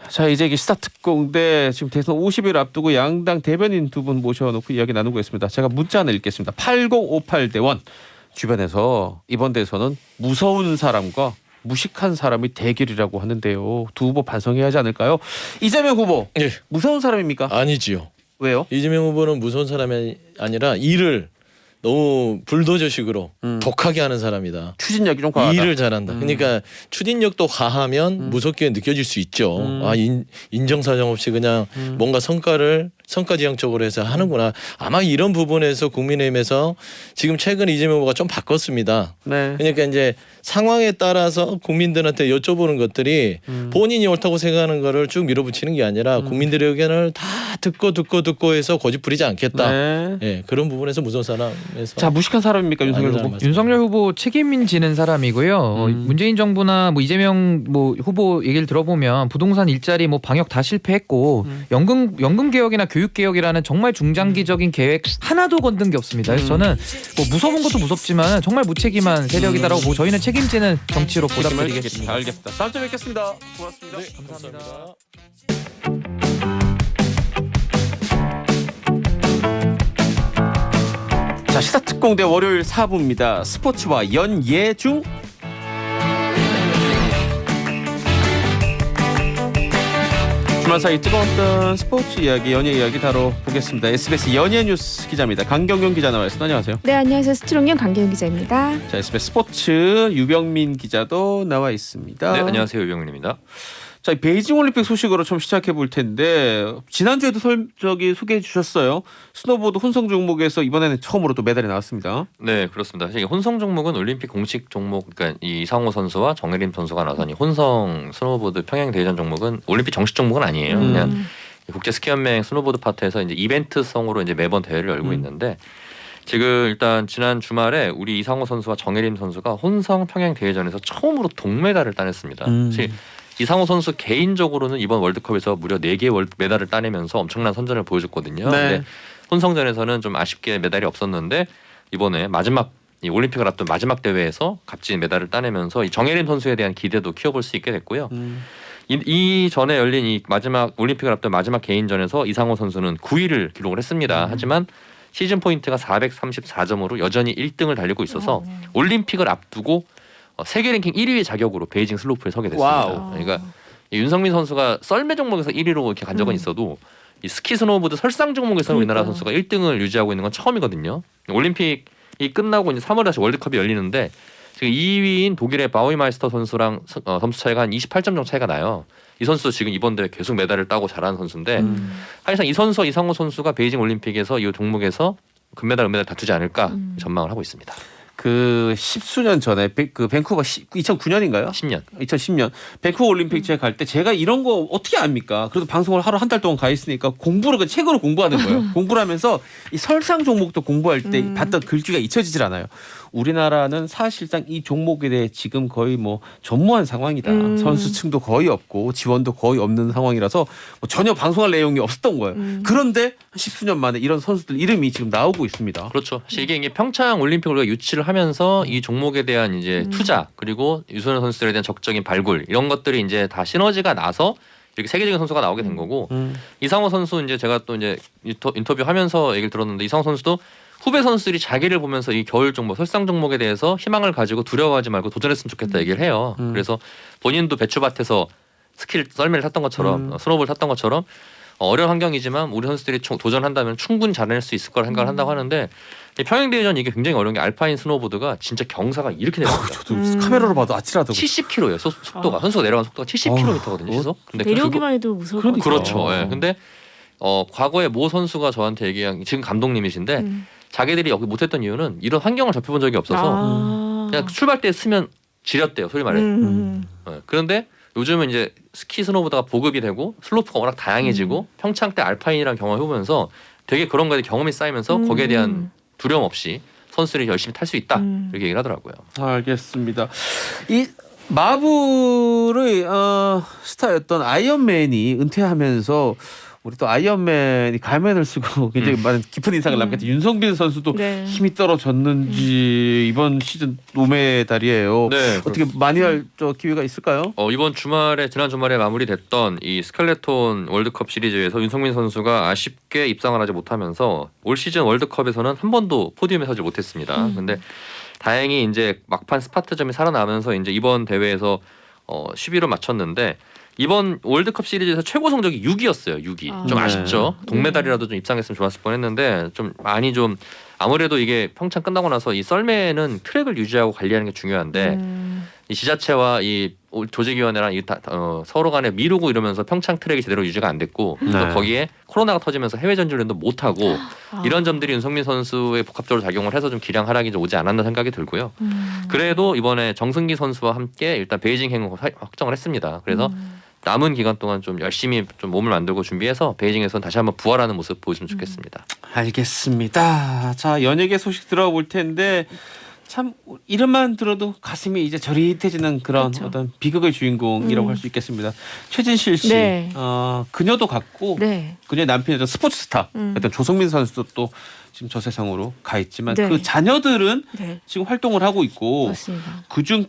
자, 이제 시사특공대 지금 대선 50일 앞두고 양당 대변인 두 분 모셔놓고 이야기 나누고 있습니다. 제가 문자 하나 읽겠습니다. 8058대원 주변에서 이번 대선은 무서운 사람과 무식한 사람이 대결이라고 하는데요. 두 후보 반성해야 하지 않을까요? 이재명 후보 무서운 사람입니까? 아니지요. 왜요? 이재명 후보는 무서운 사람이 아니라 일을 너무 불도저식으로 독하게 하는 사람이다. 추진력이 좀 과하다. 일을 잘한다. 그러니까 추진력도 과하면 무섭게 느껴질 수 있죠. 아 인정사정 없이 그냥 뭔가 성과지향적으로 해서 하는구나. 아마 이런 부분에서 국민의힘에서 지금 최근 이재명 후보가 좀 바꿨습니다. 네. 그러니까 이제 상황에 따라서 국민들한테 여쭤보는 것들이 본인이 옳다고 생각하는 거를 쭉 밀어붙이는 게 아니라 국민들의 의견을 다 듣고 해서 고집 부리지 않겠다. 네. 예, 그런 부분에서 무서운 사람에서 자, 무식한 사람입니까 윤석열 후보? 윤석열 후보 책임 지는 사람이고요. 문재인 정부나 뭐 이재명 뭐 후보 얘기를 들어보면 부동산 일자리 뭐 방역 다 실패했고 연금 개혁이나 교육 개혁이라는 정말 중장기적인 계획 하나도 건든 게 없습니다. 그래서 저는 뭐 무서운 것도 무섭지만 정말 무책임한 세력이다라고 보고 저희는 책임지는 정치로 보답드리겠습니다. 알겠습니다. 다음 주에 뵙겠습니다. 고맙습니다. 네, 감사합니다. 자, 시사특공대 월요일 4부입니다. 스포츠와 연예중. 주말 사이 뜨거웠던 스포츠 이야기, 연예 이야기 다뤄보겠습니다. SBS 연예뉴스 기자입니다. 강경윤 기자 나와 있습니다. 안녕하세요. 네, 안녕하세요. 스트롱연 강경윤 기자입니다. 자, SBS 스포츠 유병민 기자도 나와 있습니다. 네, 안녕하세요. 유병민입니다. 자, 베이징 올림픽 소식으로 좀 시작해 볼 텐데 지난주에도 소개해 주셨어요. 스노보드 혼성 종목에서 이번에는 처음으로 또 메달이 나왔습니다. 네, 그렇습니다. 사실 혼성 종목은 올림픽 공식 종목, 그러니까 이상호 선수와 정혜림 선수가 나선 이 혼성 스노보드 평행 대전 종목은 올림픽 정식 종목은 아니에요. 그냥 국제 스키 연맹 스노보드 파트에서 이제 이벤트성으로 이제 매번 대회를 열고 있는데 지금 일단 지난 주말에 우리 이상호 선수와 정혜림 선수가 혼성 평행 대회전에서 처음으로 동메달을 따냈습니다. 사실 이상호 선수 개인적으로는 이번 월드컵에서 무려 4개의 메달을 따내면서 엄청난 선전을 보여줬거든요. 네. 근데 혼성전에서는 좀 아쉽게 메달이 없었는데 이번에 마지막 이 올림픽을 앞둔 마지막 대회에서 값진 메달을 따내면서 이 정혜림 선수에 대한 기대도 키워볼 수 있게 됐고요. 이 전에 열린 이 마지막 올림픽을 앞둔 마지막 개인전에서 이상호 선수는 9위를 기록을 했습니다. 하지만 시즌 포인트가 434점으로 여전히 1등을 달리고 있어서 올림픽을 앞두고 세계 랭킹 1위의 자격으로 베이징 슬로프에 서게 됐습니다. 와우. 그러니까 이 윤성민 선수가 썰매 종목에서 1위로 이렇게 간 적은 있어도 이 스키 스노보드 설상 종목에서 우리나라 선수가 1등을 유지하고 있는 건 처음이거든요. 올림픽이 끝나고 이제 3월에 다시 월드컵이 열리는데 지금 2위인 독일의 바우이마이스터 선수랑 점수 차이가 한 28점 정도 차이가 나요. 이 선수도 지금 이번 대회 계속 메달을 따고 잘하는 선수인데 사실상 이 선수와 이상호 선수가 베이징 올림픽에서 이 종목에서 금메달, 은메달 다투지 않을까 전망을 하고 있습니다. 그 10수년 전에 그 밴쿠버 2009년인가요? 2010년 밴쿠버 올림픽 갈 때 제가 이런 거 어떻게 압니까? 그래도 방송을 하루 한 달 동안 가 있으니까 공부를 그 책으로 공부하는 거예요. 공부를 하면서 이 설상 종목도 공부할 때 봤던 글귀가 잊혀지질 않아요. 우리나라는 사실상 이 종목에 대해 지금 거의 뭐 전무한 상황이다. 선수층도 거의 없고 지원도 거의 없는 상황이라서 뭐 전혀 방송할 내용이 없었던 거예요. 그런데 10수년 만에 이런 선수들 이름이 지금 나오고 있습니다. 그렇죠. 사실 이게 평창 올림픽을 우리가 유치를 하면서 이 종목에 대한 이제 투자 그리고 유소년 선수들에 대한 적극적인 발굴 이런 것들이 이제 다 시너지가 나서 이렇게 세계적인 선수가 나오게 된 거고 이상호 선수 이제 제가 또 이제 인터뷰하면서 얘기를 들었는데 이상호 선수도 후배 선수들이 자기를 보면서 이 겨울 종목, 설상 종목에 대해서 희망을 가지고 두려워하지 말고 도전했으면 좋겠다 얘기를 해요. 그래서 본인도 배추밭에서 썰매를 탔던 것처럼 스노우볼 탔던 것처럼 어려운 환경이지만 우리 선수들이 도전한다면 충분히 잘해낼 수 있을 거라 생각을 한다고 하는데 평행대회전 이게 굉장히 어려운 게 알파인 스노우보드가 진짜 경사가 이렇게 됩니다. 저도 카메라로 봐도 아찔하더라고요. 70km예요. 속도가 선수가 내려간 속도가 70km거든요. 시속. 근데 내려오기만 해도 무서울 것 같아요. 그렇죠. 예. 근데 과거에 모 선수가 저한테 얘기한 지금 감독님이신데 자기들이 여기 못했던 이유는 이런 환경을 접해본 적이 없어서 그냥 출발 때 쓰면 지렸대요. 소리 말해. 네. 그런데 요즘은 이제 스키 스노보드가 보급이 되고 슬로프가 워낙 다양해지고 평창 때 알파인이랑 경험해보면서 되게 그런 거에 경험이 쌓이면서 거기에 대한 두려움 없이 선수들이 열심히 탈 수 있다 이렇게 얘기를 하더라고요. 알겠습니다. 이 마블의 스타였던 아이언맨이 은퇴하면서 우리 또 아이언맨이 가면을 쓰고 굉장히 많은 깊은 인상을 남겼던 윤성빈 선수도 힘이 떨어졌는지 이번 시즌 노메달이에요. 네, 어떻게 많이 할 기회가 있을까요? 이번 주말에 지난 주말에 마무리됐던 이 스켈레톤 월드컵 시리즈에서 윤성민 선수가 아쉽게 입상을 하지 못하면서 올 시즌 월드컵에서는 한 번도 포디움에 서지 못했습니다. 근데 다행히 이제 막판 스파트점이 살아나면서 이제 이번 대회에서 10위로 마쳤는데 이번 월드컵 시리즈에서 최고 성적이 6위였어요. 6위. 좀 아쉽죠. 동메달이라도 좀 입상했으면 좋았을 뻔했는데 좀 많이 좀 아무래도 이게 평창 끝나고 나서 이 썰매는 트랙을 유지하고 관리하는 게 중요한데 이 지자체와 이 조직위원회랑 서로 간에 미루고 이러면서 평창 트랙이 제대로 유지가 안 됐고 또 거기에 코로나가 터지면서 해외 전지훈련도 못 하고 이런 점들이 윤성민 선수의 복합적으로 작용을 해서 좀 기량 하락이 좀 오지 않았나 생각이 들고요. 그래도 이번에 정승기 선수와 함께 일단 베이징 행을 확정을 했습니다. 그래서 남은 기간 동안 좀 열심히 좀 몸을 만들고 준비해서 베이징에서 다시 한번 부활하는 모습 보여주면 좋겠습니다. 알겠습니다. 자, 연예계 소식 들어가 볼 텐데 참 이름만 들어도 가슴이 이제 저릿해지는 그런 그렇죠. 어떤 비극의 주인공이라고 할 수 있겠습니다. 최진실 씨, 네. 그녀도 갔고 네. 그녀의 남편이던 스포츠 스타, 일단 조성민 선수도 또 지금 저 세상으로 가 있지만 네. 그 자녀들은 네. 지금 활동을 하고 있고 맞습니다. 그중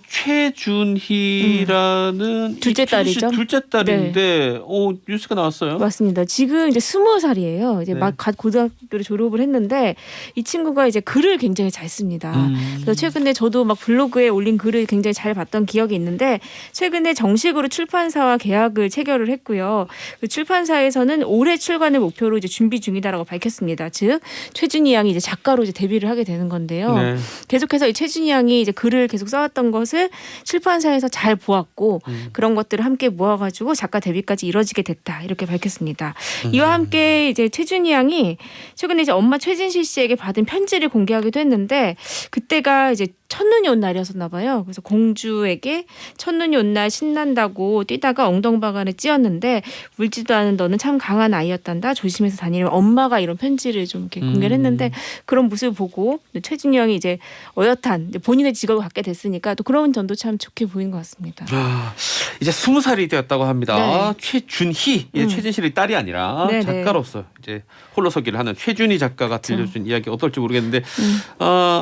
최준희라는 둘째 이 최준 씨 딸이죠? 둘째 딸인데 뉴스가 나왔어요. 맞습니다. 지금 이제 20살이에요. 이제 네. 막 갓 고등학교를 졸업을 했는데 이 친구가 이제 글을 굉장히 잘 씁니다. 그래서 최근에 저도 막 블로그에 올린 글을 굉장히 잘 봤던 기억이 있는데 최근에 정식으로 출판사와 계약을 체결을 했고요. 그 출판사에서는 올해 출간을 목표로 이제 준비 중이다라고 밝혔습니다. 즉 최준희 양이 이제 작가로 이제 데뷔를 하게 되는 건데요. 네. 계속해서 이 최준희 양이 이제 글을 계속 써왔던 것을 출판사에서 잘 보았고 그런 것들을 함께 모아가지고 작가 데뷔까지 이뤄지게 됐다 이렇게 밝혔습니다. 이와 함께 이제 최준희 양이 최근에 이제 엄마 최진실 씨에게 받은 편지를 공개하기도 했는데 그때가 이제 첫눈이 온 날이었었나 봐요. 그래서 공주에게 첫눈이 온 날 신난다고 뛰다가 엉덩방아를 찧었는데 울지도 않은 너는 참 강한 아이였단다. 조심해서 다니면 엄마가 이런 편지를 좀 이렇게 공개를 했는데 그런 모습을 보고 최준희 형이 이제 어엿한 이제 본인의 직업을 갖게 됐으니까 또 그런 점도 참 좋게 보이는 것 같습니다. 이제 20살이 되었다고 합니다. 네. 최준희, 이제 최진실의 딸이 아니라 네, 작가로서 이제 홀로서기를 하는 최준희 작가가 들려준 이야기 어떨지 모르겠는데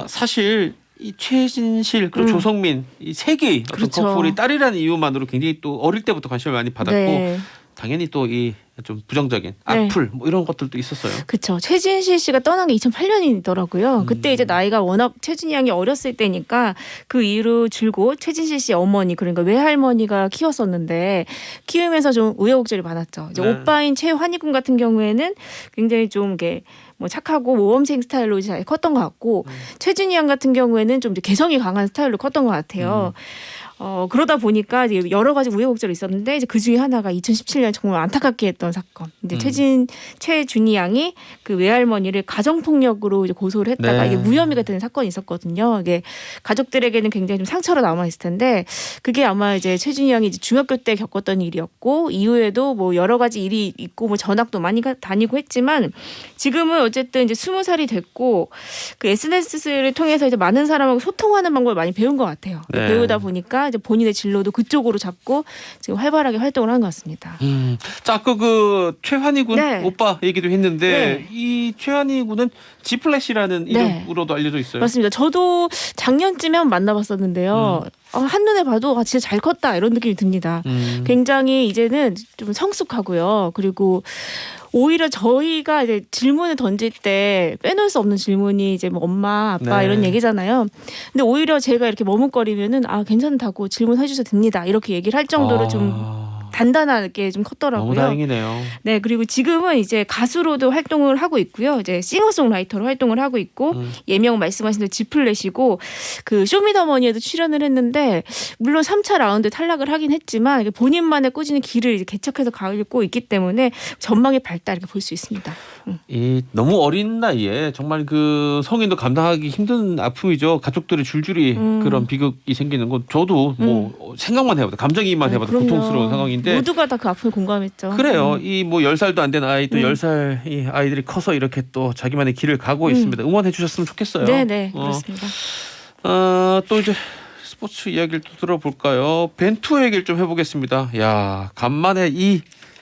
사실 이 최진실 그리고 조성민 이 세 개의 어떤 그렇죠. 커플이 딸이라는 이유만으로 굉장히 또 어릴 때부터 관심을 많이 받았고 네. 당연히 또 이 좀 부정적인 악플 뭐 이런 것들도 있었어요. 그렇죠. 최진실 씨가 떠난 게 2008년이더라고요. 그때 이제 나이가 워낙 최준희 양이 어렸을 때니까 그 이후로 줄곧 최진실 씨 어머니 그러니까 외할머니가 키웠었는데 키우면서 좀 우여곡절이 많았죠. 이제 오빠인 최환희군 같은 경우에는 굉장히 좀 이게 뭐 착하고 모범생 스타일로 이제 잘 컸던 것 같고 최준희 양 같은 경우에는 좀 이제 개성이 강한 스타일로 컸던 것 같아요. 그러다 보니까 이제 여러 가지 우여곡절이 있었는데 이제 그 중에 하나가 2017년 정말 안타깝게 했던 사건. 이제 최준희 양이 그 외할머니를 가정폭력으로 이제 고소를 했다가 이게 무혐의가 되는 사건이 있었거든요. 이게 가족들에게는 굉장히 좀 상처로 남아 있을 텐데 그게 아마 이제 최준희 양이 이제 중학교 때 겪었던 일이었고 이후에도 뭐 여러 가지 일이 있고 뭐 전학도 많이 다니고 했지만 지금은 어쨌든 이제 20살이 됐고 그 SNS를 통해서 이제 많은 사람하고 소통하는 방법을 많이 배운 것 같아요. 네. 배우다 보니까 이제 본인의 진로도 그쪽으로 잡고 지금 활발하게 활동을 하는 것 같습니다. 자, 아까 그 최환희 군 네. 오빠 얘기도 했는데 네. 이 최환희 군은 지플래시라는 네. 이름으로도 알려져 있어요. 맞습니다. 저도 작년쯤에 한번 만나봤었는데요. 한눈에 봐도 진짜 잘 컸다 이런 느낌이 듭니다. 굉장히 이제는 좀 성숙하고요. 그리고 오히려 저희가 이제 질문을 던질 때 빼놓을 수 없는 질문이 이제 뭐 엄마, 아빠 네. 이런 얘기잖아요. 근데 오히려 제가 이렇게 머뭇거리면은 괜찮다고 질문해 주셔도 됩니다. 이렇게 얘기를 할 정도로 좀 단단하게 좀 컸더라고요. 너무 다행이네요. 네, 그리고 지금은 이제 가수로도 활동을 하고 있고요. 이제 싱어송라이터로 활동을 하고 있고 예명 말씀하신 대로 지플렛이고 그 쇼미더머니에도 출연을 했는데 물론 3차 라운드 탈락을 하긴 했지만 본인만의 꾸준히 길을 이제 개척해서 가고 있기 때문에 전망의 발달 이렇게 볼 수 있습니다. 이 너무 어린 나이에 정말 그 성인도 감당하기 힘든 아픔이죠. 가족들이 줄줄이 그런 비극이 생기는 건 저도 뭐 생각만 해봐도 감정이입만 해봐도 그럼요. 고통스러운 상황인데 모두가 다 그 아픔을 공감했죠. 그래요. 이 뭐 10살도 안 된 아이 또 10살 이 아이들이 커서 이렇게 또 자기만의 길을 가고 있습니다. 응원해 주셨으면 좋겠어요. 네, 그렇습니다. 또 이제 스포츠 이야기를 또 들어볼까요? 벤투 얘기를 좀 해보겠습니다. 야, 간만에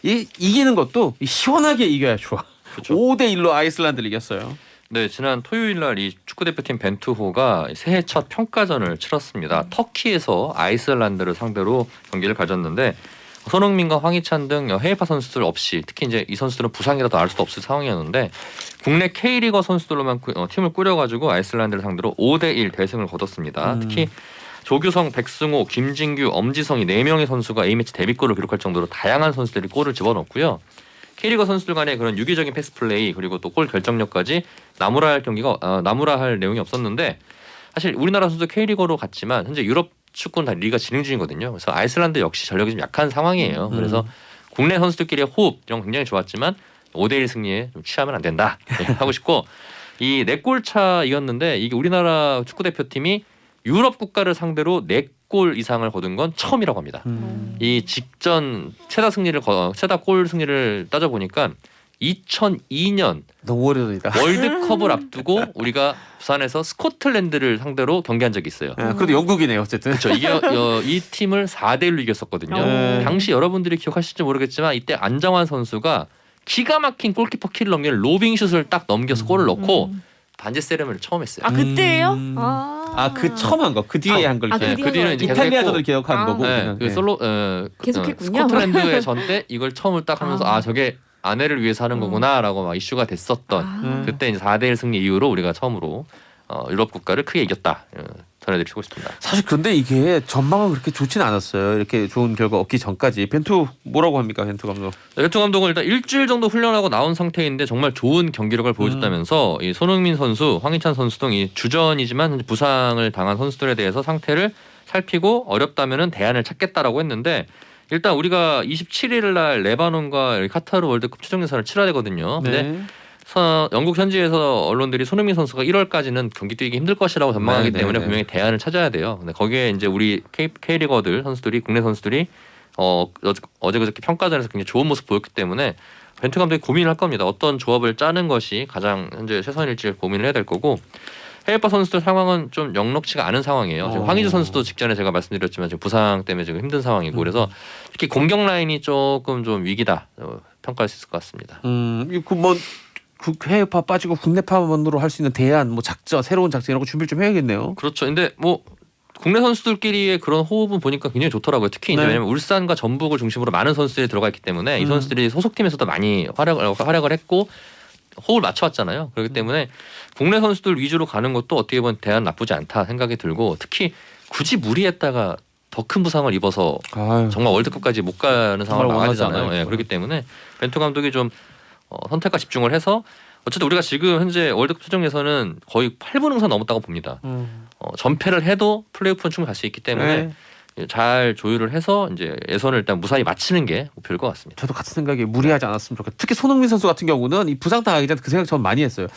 이기는 것도 시원하게 이겨야 좋아. 그렇죠. 5대1로 아이슬란드를 이겼어요. 네, 지난 토요일 날 이 축구대표팀 벤투호가 새해 첫 평가전을 치렀습니다. 터키에서 아이슬란드를 상대로 경기를 가졌는데 손흥민과 황희찬 등 해외파 선수들 없이 특히 이제 이 선수들은 부상이라도 알 수도 없을 상황이었는데 국내 K리거 선수들로만 팀을 꾸려가지고 아이슬란드를 상대로 5대1 대승을 거뒀습니다. 특히 조규성, 백승호, 김진규, 엄지성이 4명의 선수가 A매치 데뷔골을 기록할 정도로 다양한 선수들이 골을 집어넣었고요. K리거 선수들 간의 그런 유기적인 패스 플레이 그리고 또 골 결정력까지 나무라 할 내용이 없었는데 사실 우리나라 선수도 K리거로 갔지만 현재 유럽 축구는 다 리가 진행 중이거든요. 그래서 아이슬란드 역시 전력이 좀 약한 상황이에요. 그래서 국내 선수들끼리의 호흡 이런 거 굉장히 좋았지만 5대1 승리에 좀 취하면 안 된다 하고 싶고 이 4골 차이었는데 이게 우리나라 축구 대표팀이 유럽 국가를 상대로 4골 이상을 거둔 건 처음이라고 합니다. 이 직전 최다 골 승리를 따져보니까 2002년 너무 오래전이다. 월드컵을 앞두고 우리가 부산에서 스코틀랜드를 상대로 경기한 적이 있어요. 그래도 영국이네요, 어쨌든. 그렇죠. 이 팀을 4대1로 이겼었거든요. 당시 여러분들이 기억하실지 모르겠지만 이때 안정환 선수가 기가 막힌 골키퍼 키를 넘기는 로빙슛을 딱 넘겨서 골을 넣고 반지 세레머니를 처음 했어요. 아 그때예요? 그 처음 한 거, 그 뒤에 한 걸. 그 뒤는 이제 이탈리아전을 기억한 거고. 계속했군요. 스코틀랜드의 전 때 이걸 처음을 딱 하면서 저게 아내를 위해서 하는 거구나라고 막 이슈가 됐었던 그때 이제 4대1 승리 이후로 우리가 처음으로 유럽 국가를 크게 이겼다 전해드리고 싶습니다. 사실 근데 이게 전망은 그렇게 좋지는 않았어요. 이렇게 좋은 결과 얻기 전까지. 벤투 뭐라고 합니까, 벤투 감독? 벤투 감독은 일단 일주일 정도 훈련하고 나온 상태인데 정말 좋은 경기력을 보여줬다면서 이 손흥민 선수, 황희찬 선수 등이 주전이지만 부상을 당한 선수들에 대해서 상태를 살피고 어렵다면은 대안을 찾겠다라고 했는데 일단 우리가 27일 날 레바논과 카타르 월드컵 최종 예선을 치러야 되거든요. 근데 영국 현지에서 언론들이 손흥민 선수가 1월까지는 경기 뛰기 힘들 것이라고 전망하기 때문에 분명히 대안을 찾아야 돼요. 근데 거기에 이제 우리 K리거들 선수들이 국내 선수들이 어제 그저께 평가전에서 굉장히 좋은 모습 보였기 때문에 벤투 감독이 고민을 할 겁니다. 어떤 조합을 짜는 것이 가장 현재 최선일지 고민을 해야 될 거고 해외파 선수들 상황은 좀 역록치가 않은 상황이에요. 지금 황의조 선수도 직전에 제가 말씀드렸지만 지금 부상 때문에 지금 힘든 상황이고 그래서 특히 공격 라인이 조금 좀 위기다 평가할 수 있을 것 같습니다. 그 해외파 빠지고 국내파만으로 할 수 있는 대안, 작전, 새로운 작전 이런 거 준비를 좀 해야겠네요. 그렇죠. 근데 국내 선수들끼리의 그런 호흡은 보니까 굉장히 좋더라고요. 특히 이제 왜냐면 울산과 전북을 중심으로 많은 선수들이 들어가 있기 때문에 이 선수들이 소속팀에서도 많이 활약을 했고 호흡을 맞춰왔잖아요. 그렇기 때문에 국내 선수들 위주로 가는 것도 어떻게 보면 대안 나쁘지 않다 생각이 들고 특히 굳이 무리했다가 더 큰 부상을 입어서 정말 월드컵까지 못 가는 상황을 막아야 되잖아요. 그렇기 때문에 벤투 감독이 좀 선택과 집중을 해서 어쨌든 우리가 지금 현재 월드컵 최종 예선은 거의 8분 응선 넘었다고 봅니다. 전패를 해도 플레이오프는 충분히 갈 수 있기 때문에 잘 조율을 해서 이제 예선을 일단 무사히 마치는 게 목표일 것 같습니다. 저도 같은 생각에 무리하지 않았으면 좋겠다. 특히 손흥민 선수 같은 경우는 이 부상 당하기 전에 그 생각 전 많이 했어요.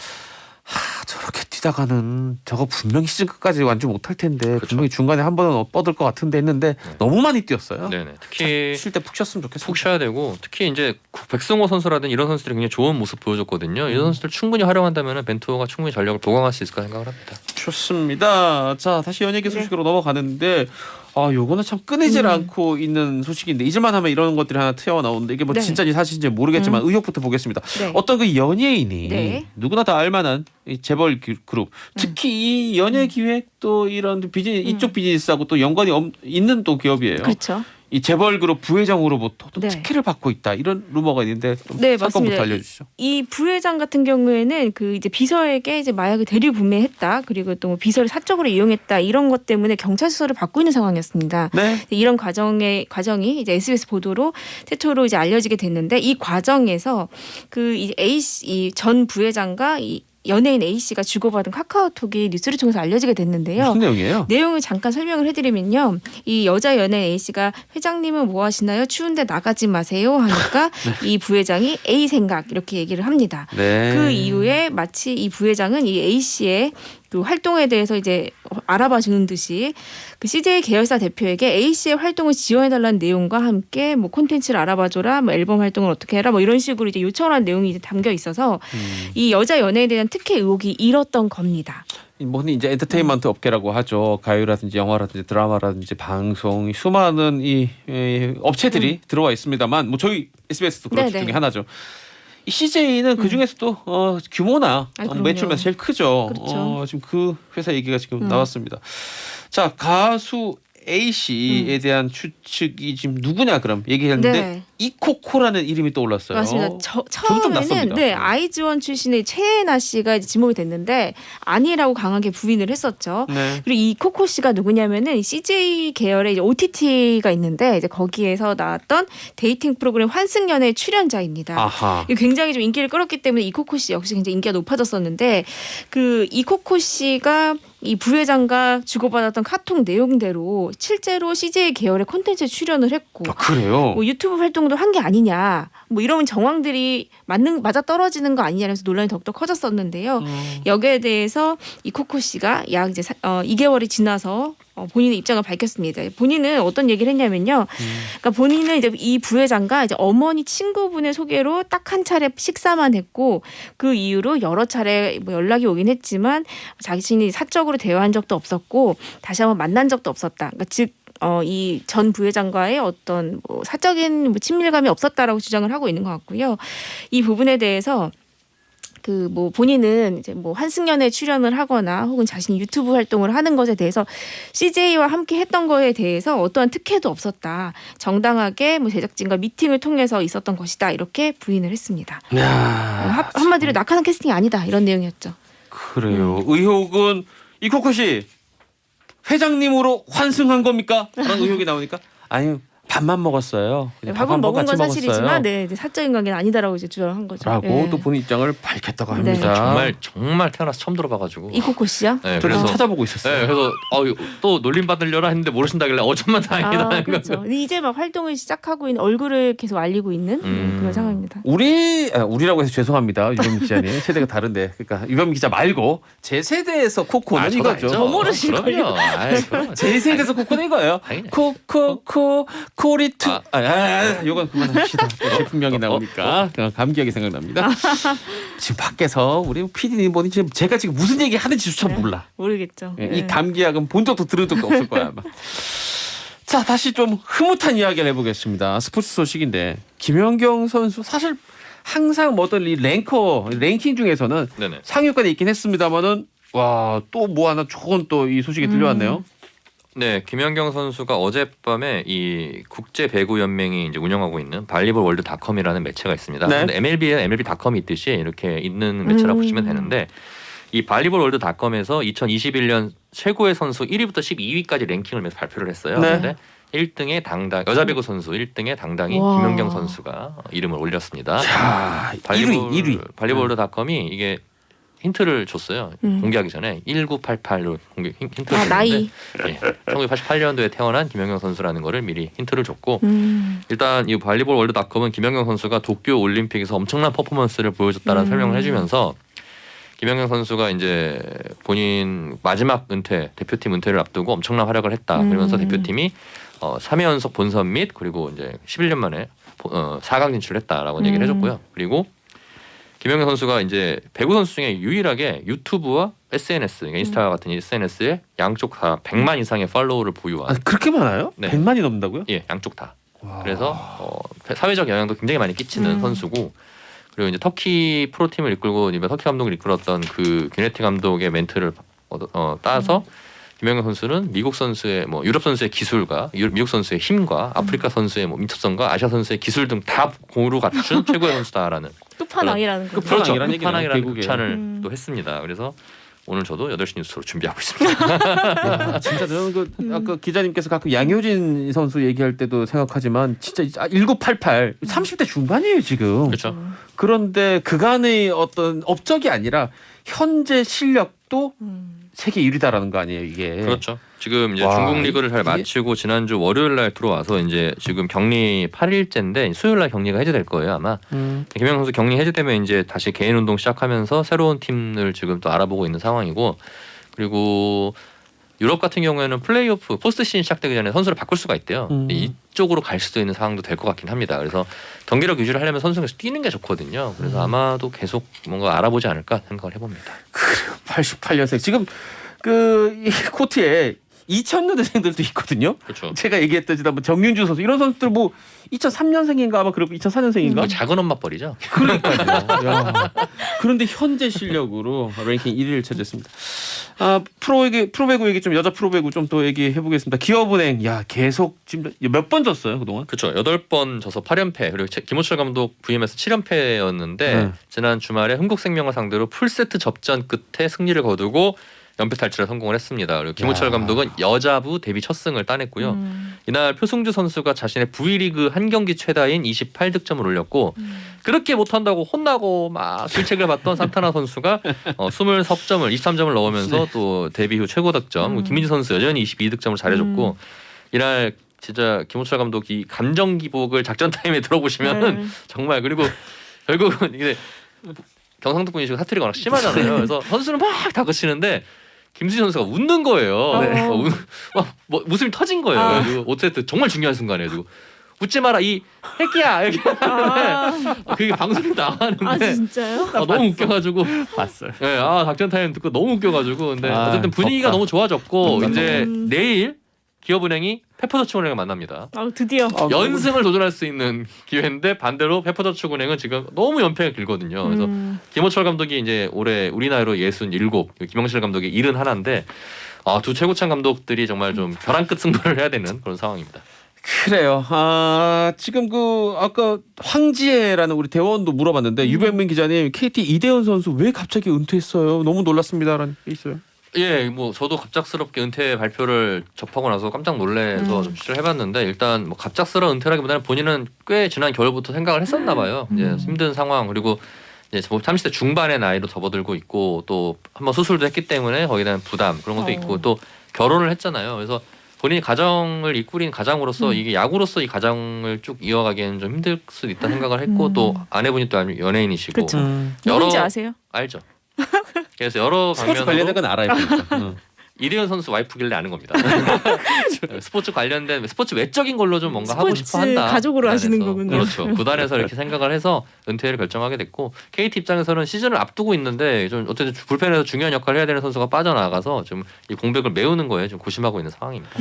저렇게 뛰다가는 저거 분명히 시즌 끝까지 완주 못할 텐데 분명히 중간에 한 번은 뻗을 것 같은데 했는데 너무 많이 뛰었어요. 네네. 특히 쉴 때 푹 쉬었으면 좋겠어요. 푹 쉬어야 되고 특히 이제 백승호 선수라든지 이런 선수들이 굉장히 좋은 모습 보여줬거든요. 이런 선수들 충분히 활용한다면 벤투호가 충분히 전력을 보강할 수 있을 거라 생각을 합니다. 좋습니다. 자, 다시 연예계 소식으로 넘어가는데 요거는 참 끊이질 않고 있는 소식인데 잊을만 하면 이런 것들이 하나 튀어나오는데 이게 진짜인지 사실인지 모르겠지만 의혹부터 보겠습니다. 어떤 그 연예인이 누구나 다 알만한 이 재벌 그룹 특히 이 연예 기획 또 이런 비즈니스 이쪽 비즈니스하고 또 연관이 있는 또 기업이에요. 그렇죠. 이 재벌 그룹 부회장으로부터 또 특혜를 받고 있다 이런 루머가 있는데 좀 사건부터 맞습니다. 알려주시죠. 이 부회장 같은 경우에는 그 이제 비서에게 이제 마약을 대리 구매했다 그리고 또 비서를 사적으로 이용했다 이런 것 때문에 경찰 수사를 받고 있는 상황이었습니다. 이런 과정이 이제 SBS 보도로 최초로 이제 알려지게 됐는데 이 과정에서 그 이제 이 전 부회장과 이 연예인 A씨가 주고받은 카카오톡이 뉴스를 통해서 알려지게 됐는데요. 무슨 내용이에요? 내용을 잠깐 설명을 해드리면요. 이 여자 연예인 A씨가 회장님은 뭐 하시나요? 추운데 나가지 마세요 하니까 이 부회장이 A 생각 이렇게 얘기를 합니다. 그 이후에 마치 이 부회장은 이 A씨의 그 활동에 대해서 이제 알아봐 주는 듯이 그 CJ 계열사 대표에게 A씨의 활동을 지원해달라는 내용과 함께 콘텐츠를 알아봐줘라, 앨범 활동을 어떻게 해라, 이런 식으로 이제 요청을 한 내용이 이제 담겨 있어서 이 여자 연예인에 대한 특혜 의혹이 일었던 겁니다. 이제 엔터테인먼트 업계라고 하죠. 가요라든지 영화라든지 드라마라든지 방송 수많은 이 업체들이 들어와 있습니다만 저희 SBS도 그런 중에 하나죠. 이 CJ는 그 중에서도 규모나 매출면 제일 크죠. 그렇죠. 지금 그 회사 얘기가 지금 나왔습니다. 자, 가수 A 씨에 대한 추측이 지금 누구냐 그럼 얘기했는데 네. 이코코라는 이름이 떠올랐어요. 맞습니다. 좀 처음에는 낯섭니다. 네, 아이즈원 출신의 최애나 씨가 이제 지목이 됐는데 아니라고 강하게 부인을 했었죠. 네. 그리고 이 코코 씨가 누구냐면은 CJ 계열의 이제 OTT가 있는데 이제 거기에서 나왔던 데이팅 프로그램 환승연애 출연자입니다. 아하. 이게 굉장히 좀 인기를 끌었기 때문에 이 코코 씨 역시 굉장히 인기가 높아졌었는데 그 이 코코 씨가 이 부회장과 주고받았던 카톡 내용대로 실제로 CJ 계열의 콘텐츠에 출연을 했고 그래요? 뭐 유튜브 활동도 한 게 아니냐 뭐 이런 정황들이 맞아 떨어지는 거 아니냐면서 논란이 더욱더 커졌었는데요. 여기에 대해서 이 코코 씨가 약 이제 2개월이 지나서 본인의 입장을 밝혔습니다. 본인은 어떤 얘기를 했냐면요. 그러니까 본인은 이제 이 부회장과 이제 어머니 친구분의 소개로 딱 한 차례 식사만 했고 그 이후로 여러 차례 뭐 연락이 오긴 했지만 자신이 사적으로 대화한 적도 없었고 다시 한번 만난 적도 없었다. 그러니까 즉 이 전 부회장과의 어떤 뭐 사적인 뭐 친밀감이 없었다라고 주장을 하고 있는 것 같고요. 이 부분에 대해서 그 뭐 본인은 이제 뭐 환승연에 출연을 하거나 혹은 자신이 유튜브 활동을 하는 것에 대해서 CJ와 함께 했던 거에 대해서 어떠한 특혜도 없었다. 정당하게 뭐 제작진과 미팅을 통해서 있었던 것이다. 이렇게 부인을 했습니다. 한마디로 낙하산 캐스팅이 아니다. 이런 내용이었죠. 그래요. 의혹은 이코코 씨 회장님으로 환승한 겁니까? 그런 의혹이 나오니까 아니 밥만 먹었어요. 그냥 밥은 밥한 번 먹은 같이 건 사실이지만 먹었어요. 네, 이제 사적인 관계는 아니다라고 이제 주장을 한 거죠. 라고 예. 또 본인 입장을 밝혔다고 네. 합니다. 정말 태어나서 처음 들어봐가지고. 이코코 씨요? 네, 저는 그래서 찾아보고 있었어요. 네, 그래서 또 놀림 받으려라 했는데 모르신다길래 어쩌면 다행이다. 그렇죠. 근데 이제 막 활동을 시작하고 있는 얼굴을 계속 알리고 있는 그런 상황입니다. 우리라고 해서 죄송합니다. 유병민 기자님 세대가 다른데 그러니까 유병민 기자 말고 제 세대에서 코코는 저도 이거죠. 알죠. 더 모르실걸요? 그럼요. 아이, 그럼요. 제 세대에서 코코는 이거예요. 당연히. 코코코 코리투. 요건 그만합시다. 제품명이 나오니까 감기약이 생각납니다. 지금 밖에서 우리 PD님 보니 지금 제가 지금 무슨 얘기 하는지조차 몰라. 모르겠죠. 예, 이 감기약은 본 적도 들은 적도 없을 거야 아마. 자 다시 좀 흐뭇한 이야기를 해보겠습니다. 스포츠 소식인데 김연경 선수 사실 항상 뭐든 이 랭킹 중에서는 네네. 상위권에 있긴 했습니다만은 와 또 뭐 하나 좋은 또 이 소식이 들려왔네요. 네, 김연경 선수가 어젯밤에 이 국제 배구 연맹이 이제 운영하고 있는 발리볼 월드닷컴이라는 매체가 있습니다. 네. 근데 MLB에 MLB.com이 있듯이 이렇게 있는 매체라고 보시면 되는데 이 발리볼 월드닷컴에서 2021년 최고의 선수 1위부터 12위까지 랭킹을 매서 발표를 했어요. 네. 그런데 1등에 여자 배구 선수 1등에 당당히 와. 김연경 선수가 이름을 올렸습니다. 자 1위. 발리볼 월드닷컴이 이게 힌트를 줬어요. 공개하기 전에 1988로 힌트를 줬는데 나이. 예, 1988년도에 태어난 김연경 선수라는 거를 미리 힌트를 줬고 일단 이 발리볼 월드닷컴은 김연경 선수가 도쿄 올림픽에서 엄청난 퍼포먼스를 보여줬다는 설명을 해주면서 김연경 선수가 이제 본인 마지막 대표팀 은퇴를 앞두고 엄청난 활약을 했다. 그러면서 대표팀이 3회 연속 본선 및 그리고 이제 11년 만에 4강 진출했다라고 얘기를 해줬고요. 그리고 김연경 선수가 이제 배구 선수 중에 유일하게 유튜브와 SNS, 그러니까 인스타 같은 SNS에 양쪽 다 100만 이상의 팔로워를 보유한. 그렇게 많아요? 네. 100만이 넘는다고요? 예, 양쪽 다. 그래서 사회적 영향도 굉장히 많이 끼치는 선수고, 그리고 이제 터키 프로팀을 이끌고 이제 터키 감독을 이끌었던 그 규네티 감독의 멘트를 따서 김연경 선수는 미국 선수의 뭐 유럽 선수의 기술과 미국 선수의 힘과 아프리카 선수의 뭐 민첩성과 아시아 선수의 기술 등 다 공으로 갖춘 최고의 선수다라는 끝판왕이라는 거. 그렇죠. 끝판왕이라는 끝판왕이라는 얘기네요, 극찬을 또 했습니다. 그래서 오늘 저도 8시 뉴스로 준비하고 있습니다. 진짜 저는 그 아까 기자님께서 가끔 양효진 선수 얘기할 때도 생각하지만 진짜 1988 30대 중반이에요 지금. 그렇죠. 그런데 그간의 어떤 업적이 아니라 현재 실력도 세계 1위다라는 거 아니에요 이게. 그렇죠. 지금 이제 와, 중국 리그를 잘 마치고 지난주 월요일 날 들어와서 이제 지금 격리 8일째인데 수요일 날 격리가 해제될 거예요 아마. 김연경 선수 격리 해제되면 이제 다시 개인 운동 시작하면서 새로운 팀을 지금 또 알아보고 있는 상황이고, 그리고 유럽 같은 경우에는 플레이오프 포스트 시즌 시작되기 전에 선수를 바꿀 수가 있대요. 이쪽으로 갈 수도 있는 상황도 될 것 같긴 합니다. 그래서 경기력 유지를 하려면 선수가 계속 뛰는 게 좋거든요. 그래서 아마도 계속 뭔가 알아보지 않을까 생각을 해봅니다. 그래요. 88년생 지금 이 코트에 2000년대생들도 있거든요. 그렇죠. 제가 얘기했던 지난번 정윤주 선수 이런 선수들 뭐 2003년생인가 아마 그리고 2004년생인가. 작은 엄마 뻘이죠. 그러니까요. 야. 그런데 현재 실력으로 랭킹 1위를 차지했습니다. 프로배구 얘기 좀 여자 프로배구 좀 더 얘기해 보겠습니다. 기업은행 야 계속 지금 몇 번 졌어요 그동안? 그렇죠. 8번 져서 8연패 그리고 김호철 감독 부임해서 7연패였는데 지난 주말에 흥국생명을 상대로 풀세트 접전 끝에 승리를 거두고 연패 탈출에 성공을 했습니다. 그리고 김호철 감독은 여자부 데뷔 첫 승을 따냈고요. 이날 표승주 선수가 자신의 V리그 한 경기 최다인 28득점을 올렸고 그렇게 못한다고 혼나고 막 질책을 받던 산타나 선수가 23점을 넣으면서 또 데뷔 후 최고 득점. 김민지 선수 여전히 22득점을 잘해줬고 이날 진짜 김호철 감독이 감정 기복을 작전 타임에 들어보시면은 정말 그리고 결국은 이게 경상도 분이시고 사투리가 워낙 심하잖아요. 그래서 선수는 막 다그치는데 김수지 선수가 웃는 거예요. 막 웃음이 터진 거예요. 그리고 5세트 정말 중요한 순간이에요. 그리고 웃지 마라 이 새끼야 이렇게 하는데 그게 방송에 나가는데 진짜요? 너무 웃겨가지고 봤어요. 네, 작전 타임 듣고 너무 웃겨가지고 근데 어쨌든 분위기가 너무 좋아졌고 이제 내일 기업은행이 페퍼저축은행을 만납니다. 드디어 연승을 도전할 수 있는 기회인데 반대로 페퍼저축은행은 지금 너무 연패가 길거든요. 그래서 김호철 감독이 이제 올해 우리 나이로 67, 김영실 감독이 71인데 두 최고참 감독들이 정말 좀 벼랑 끝 승부를 해야 되는 그런 상황입니다. 그래요. 지금 아까 황지혜라는 우리 대원도 물어봤는데 유병민 기자님 KT 이대현 선수 왜 갑자기 은퇴했어요? 너무 놀랐습니다라는 게 있어요. 예, 뭐 저도 갑작스럽게 은퇴 발표를 접하고 나서 깜짝 놀래서 좀 취재를 해봤는데 일단 뭐 갑작스러운 은퇴라기보다는 본인은 꽤 지난 겨울부터 생각을 했었나 봐요. 이제 힘든 상황 그리고 이제 30대 중반의 나이로 접어들고 있고 또 한번 수술도 했기 때문에 거기에 대한 부담 그런 것도 있고 또 결혼을 했잖아요. 그래서 본인이 가정을 이끌인 가장으로서 이게 야구로서 이 가정을 쭉 이어가기에는 좀 힘들 수도 있다 생각을 했고 또 아내분이 또 연예인이시고 그렇죠. 누군지 아세요? 알죠. 그래서 여러 스포츠 관련된 건 알아요. 이대현 선수 와이프길래 아는 겁니다. 스포츠 관련된 스포츠 외적인 걸로 좀 뭔가 하고 싶어 한다. 가족으로 하시는 거군요. 그렇죠. 구단에서 이렇게 생각을 해서 은퇴를 결정하게 됐고 KT 입장에서는 시즌을 앞두고 있는데 좀 어쨌든 불펜에서 중요한 역할을 해야 되는 선수가 빠져나가서 좀 이 공백을 메우는 거에 좀 고심하고 있는 상황입니다.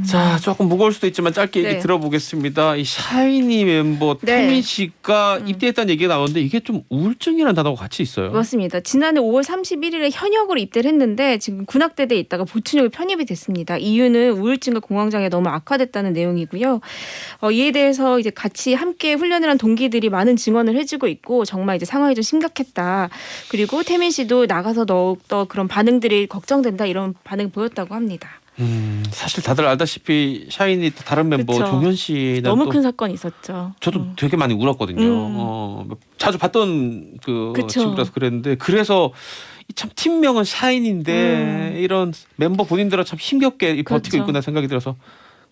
자, 조금 무거울 수도 있지만 짧게 얘기 들어보겠습니다. 이 샤이니 멤버 태민 씨가 입대했다는 얘기가 나오는데 이게 좀 우울증이라는 단어가 같이 있어요. 맞습니다. 지난해 5월 31일에 현역으로 입대를 했는데 지금 군악대대에 있다가 보충역에 편입이 됐습니다. 이유는 우울증과 공황장애 너무 악화됐다는 내용이고요. 이에 대해서 이제 같이 함께 훈련을 한 동기들이 많은 증언을 해주고 있고 정말 이제 상황이 좀 심각했다. 그리고 태민 씨도 나가서 더욱더 그런 반응들이 걱정된다 이런 반응 보였다고 합니다. 사실 다들 알다시피 샤이니 다른 멤버 그쵸. 종현 씨는 너무 또 큰 사건이 있었죠. 저도 되게 많이 울었거든요. 자주 봤던 친구라서 그랬는데 그래서 참 팀명은 샤인인데 이런 멤버 본인들은 참 힘겹게 버티고 있구나 생각이 들어서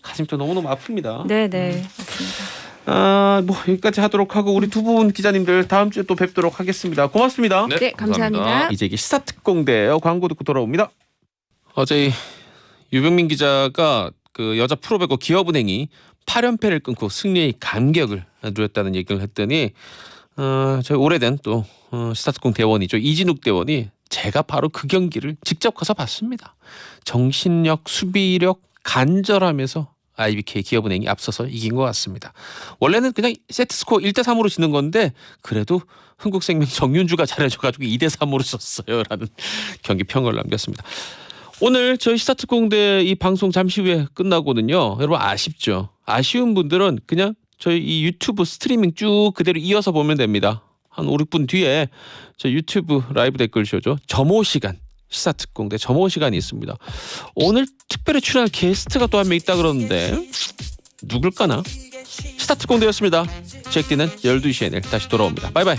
가슴이 또 너무너무 아픕니다. 네네 맞습니다. 뭐 여기까지 하도록 하고 우리 두 분 기자님들 다음 주에 또 뵙도록 하겠습니다. 고맙습니다. 네, 감사합니다. 이제 이게 시사특공대예요. 광고 듣고 돌아옵니다. 어제 유병민 기자가 그 여자 프로배구 기업은행이 8연패를 끊고 승리의 감격을 누렸다는 얘기를 했더니 저희 오래된 또 시사특공 대원이죠. 이진욱 대원이 제가 바로 그 경기를 직접 가서 봤습니다. 정신력, 수비력, 간절함에서 IBK 기업은행이 앞서서 이긴 것 같습니다. 원래는 그냥 세트스코어 1대3으로 지는 건데 그래도 흥국생명 정윤주가 잘해줘가지고 2대3으로 졌어요 라는 경기 평을 남겼습니다. 오늘 저희 시사특공대 이 방송 잠시 후에 끝나거든요. 여러분 아쉽죠? 아쉬운 분들은 그냥 저희 이 유튜브 스트리밍 쭉 그대로 이어서 보면 됩니다. 한 5, 6분 뒤에 저 유튜브 라이브 댓글쇼죠. 점호 시간 시사특공대 점호 시간이 있습니다. 오늘 특별히 출연할 게스트가 또 한 명 있다 그러는데 누굴까나? 시사특공대였습니다. 잭디는 12시에 내일 다시 돌아옵니다. 바이바이.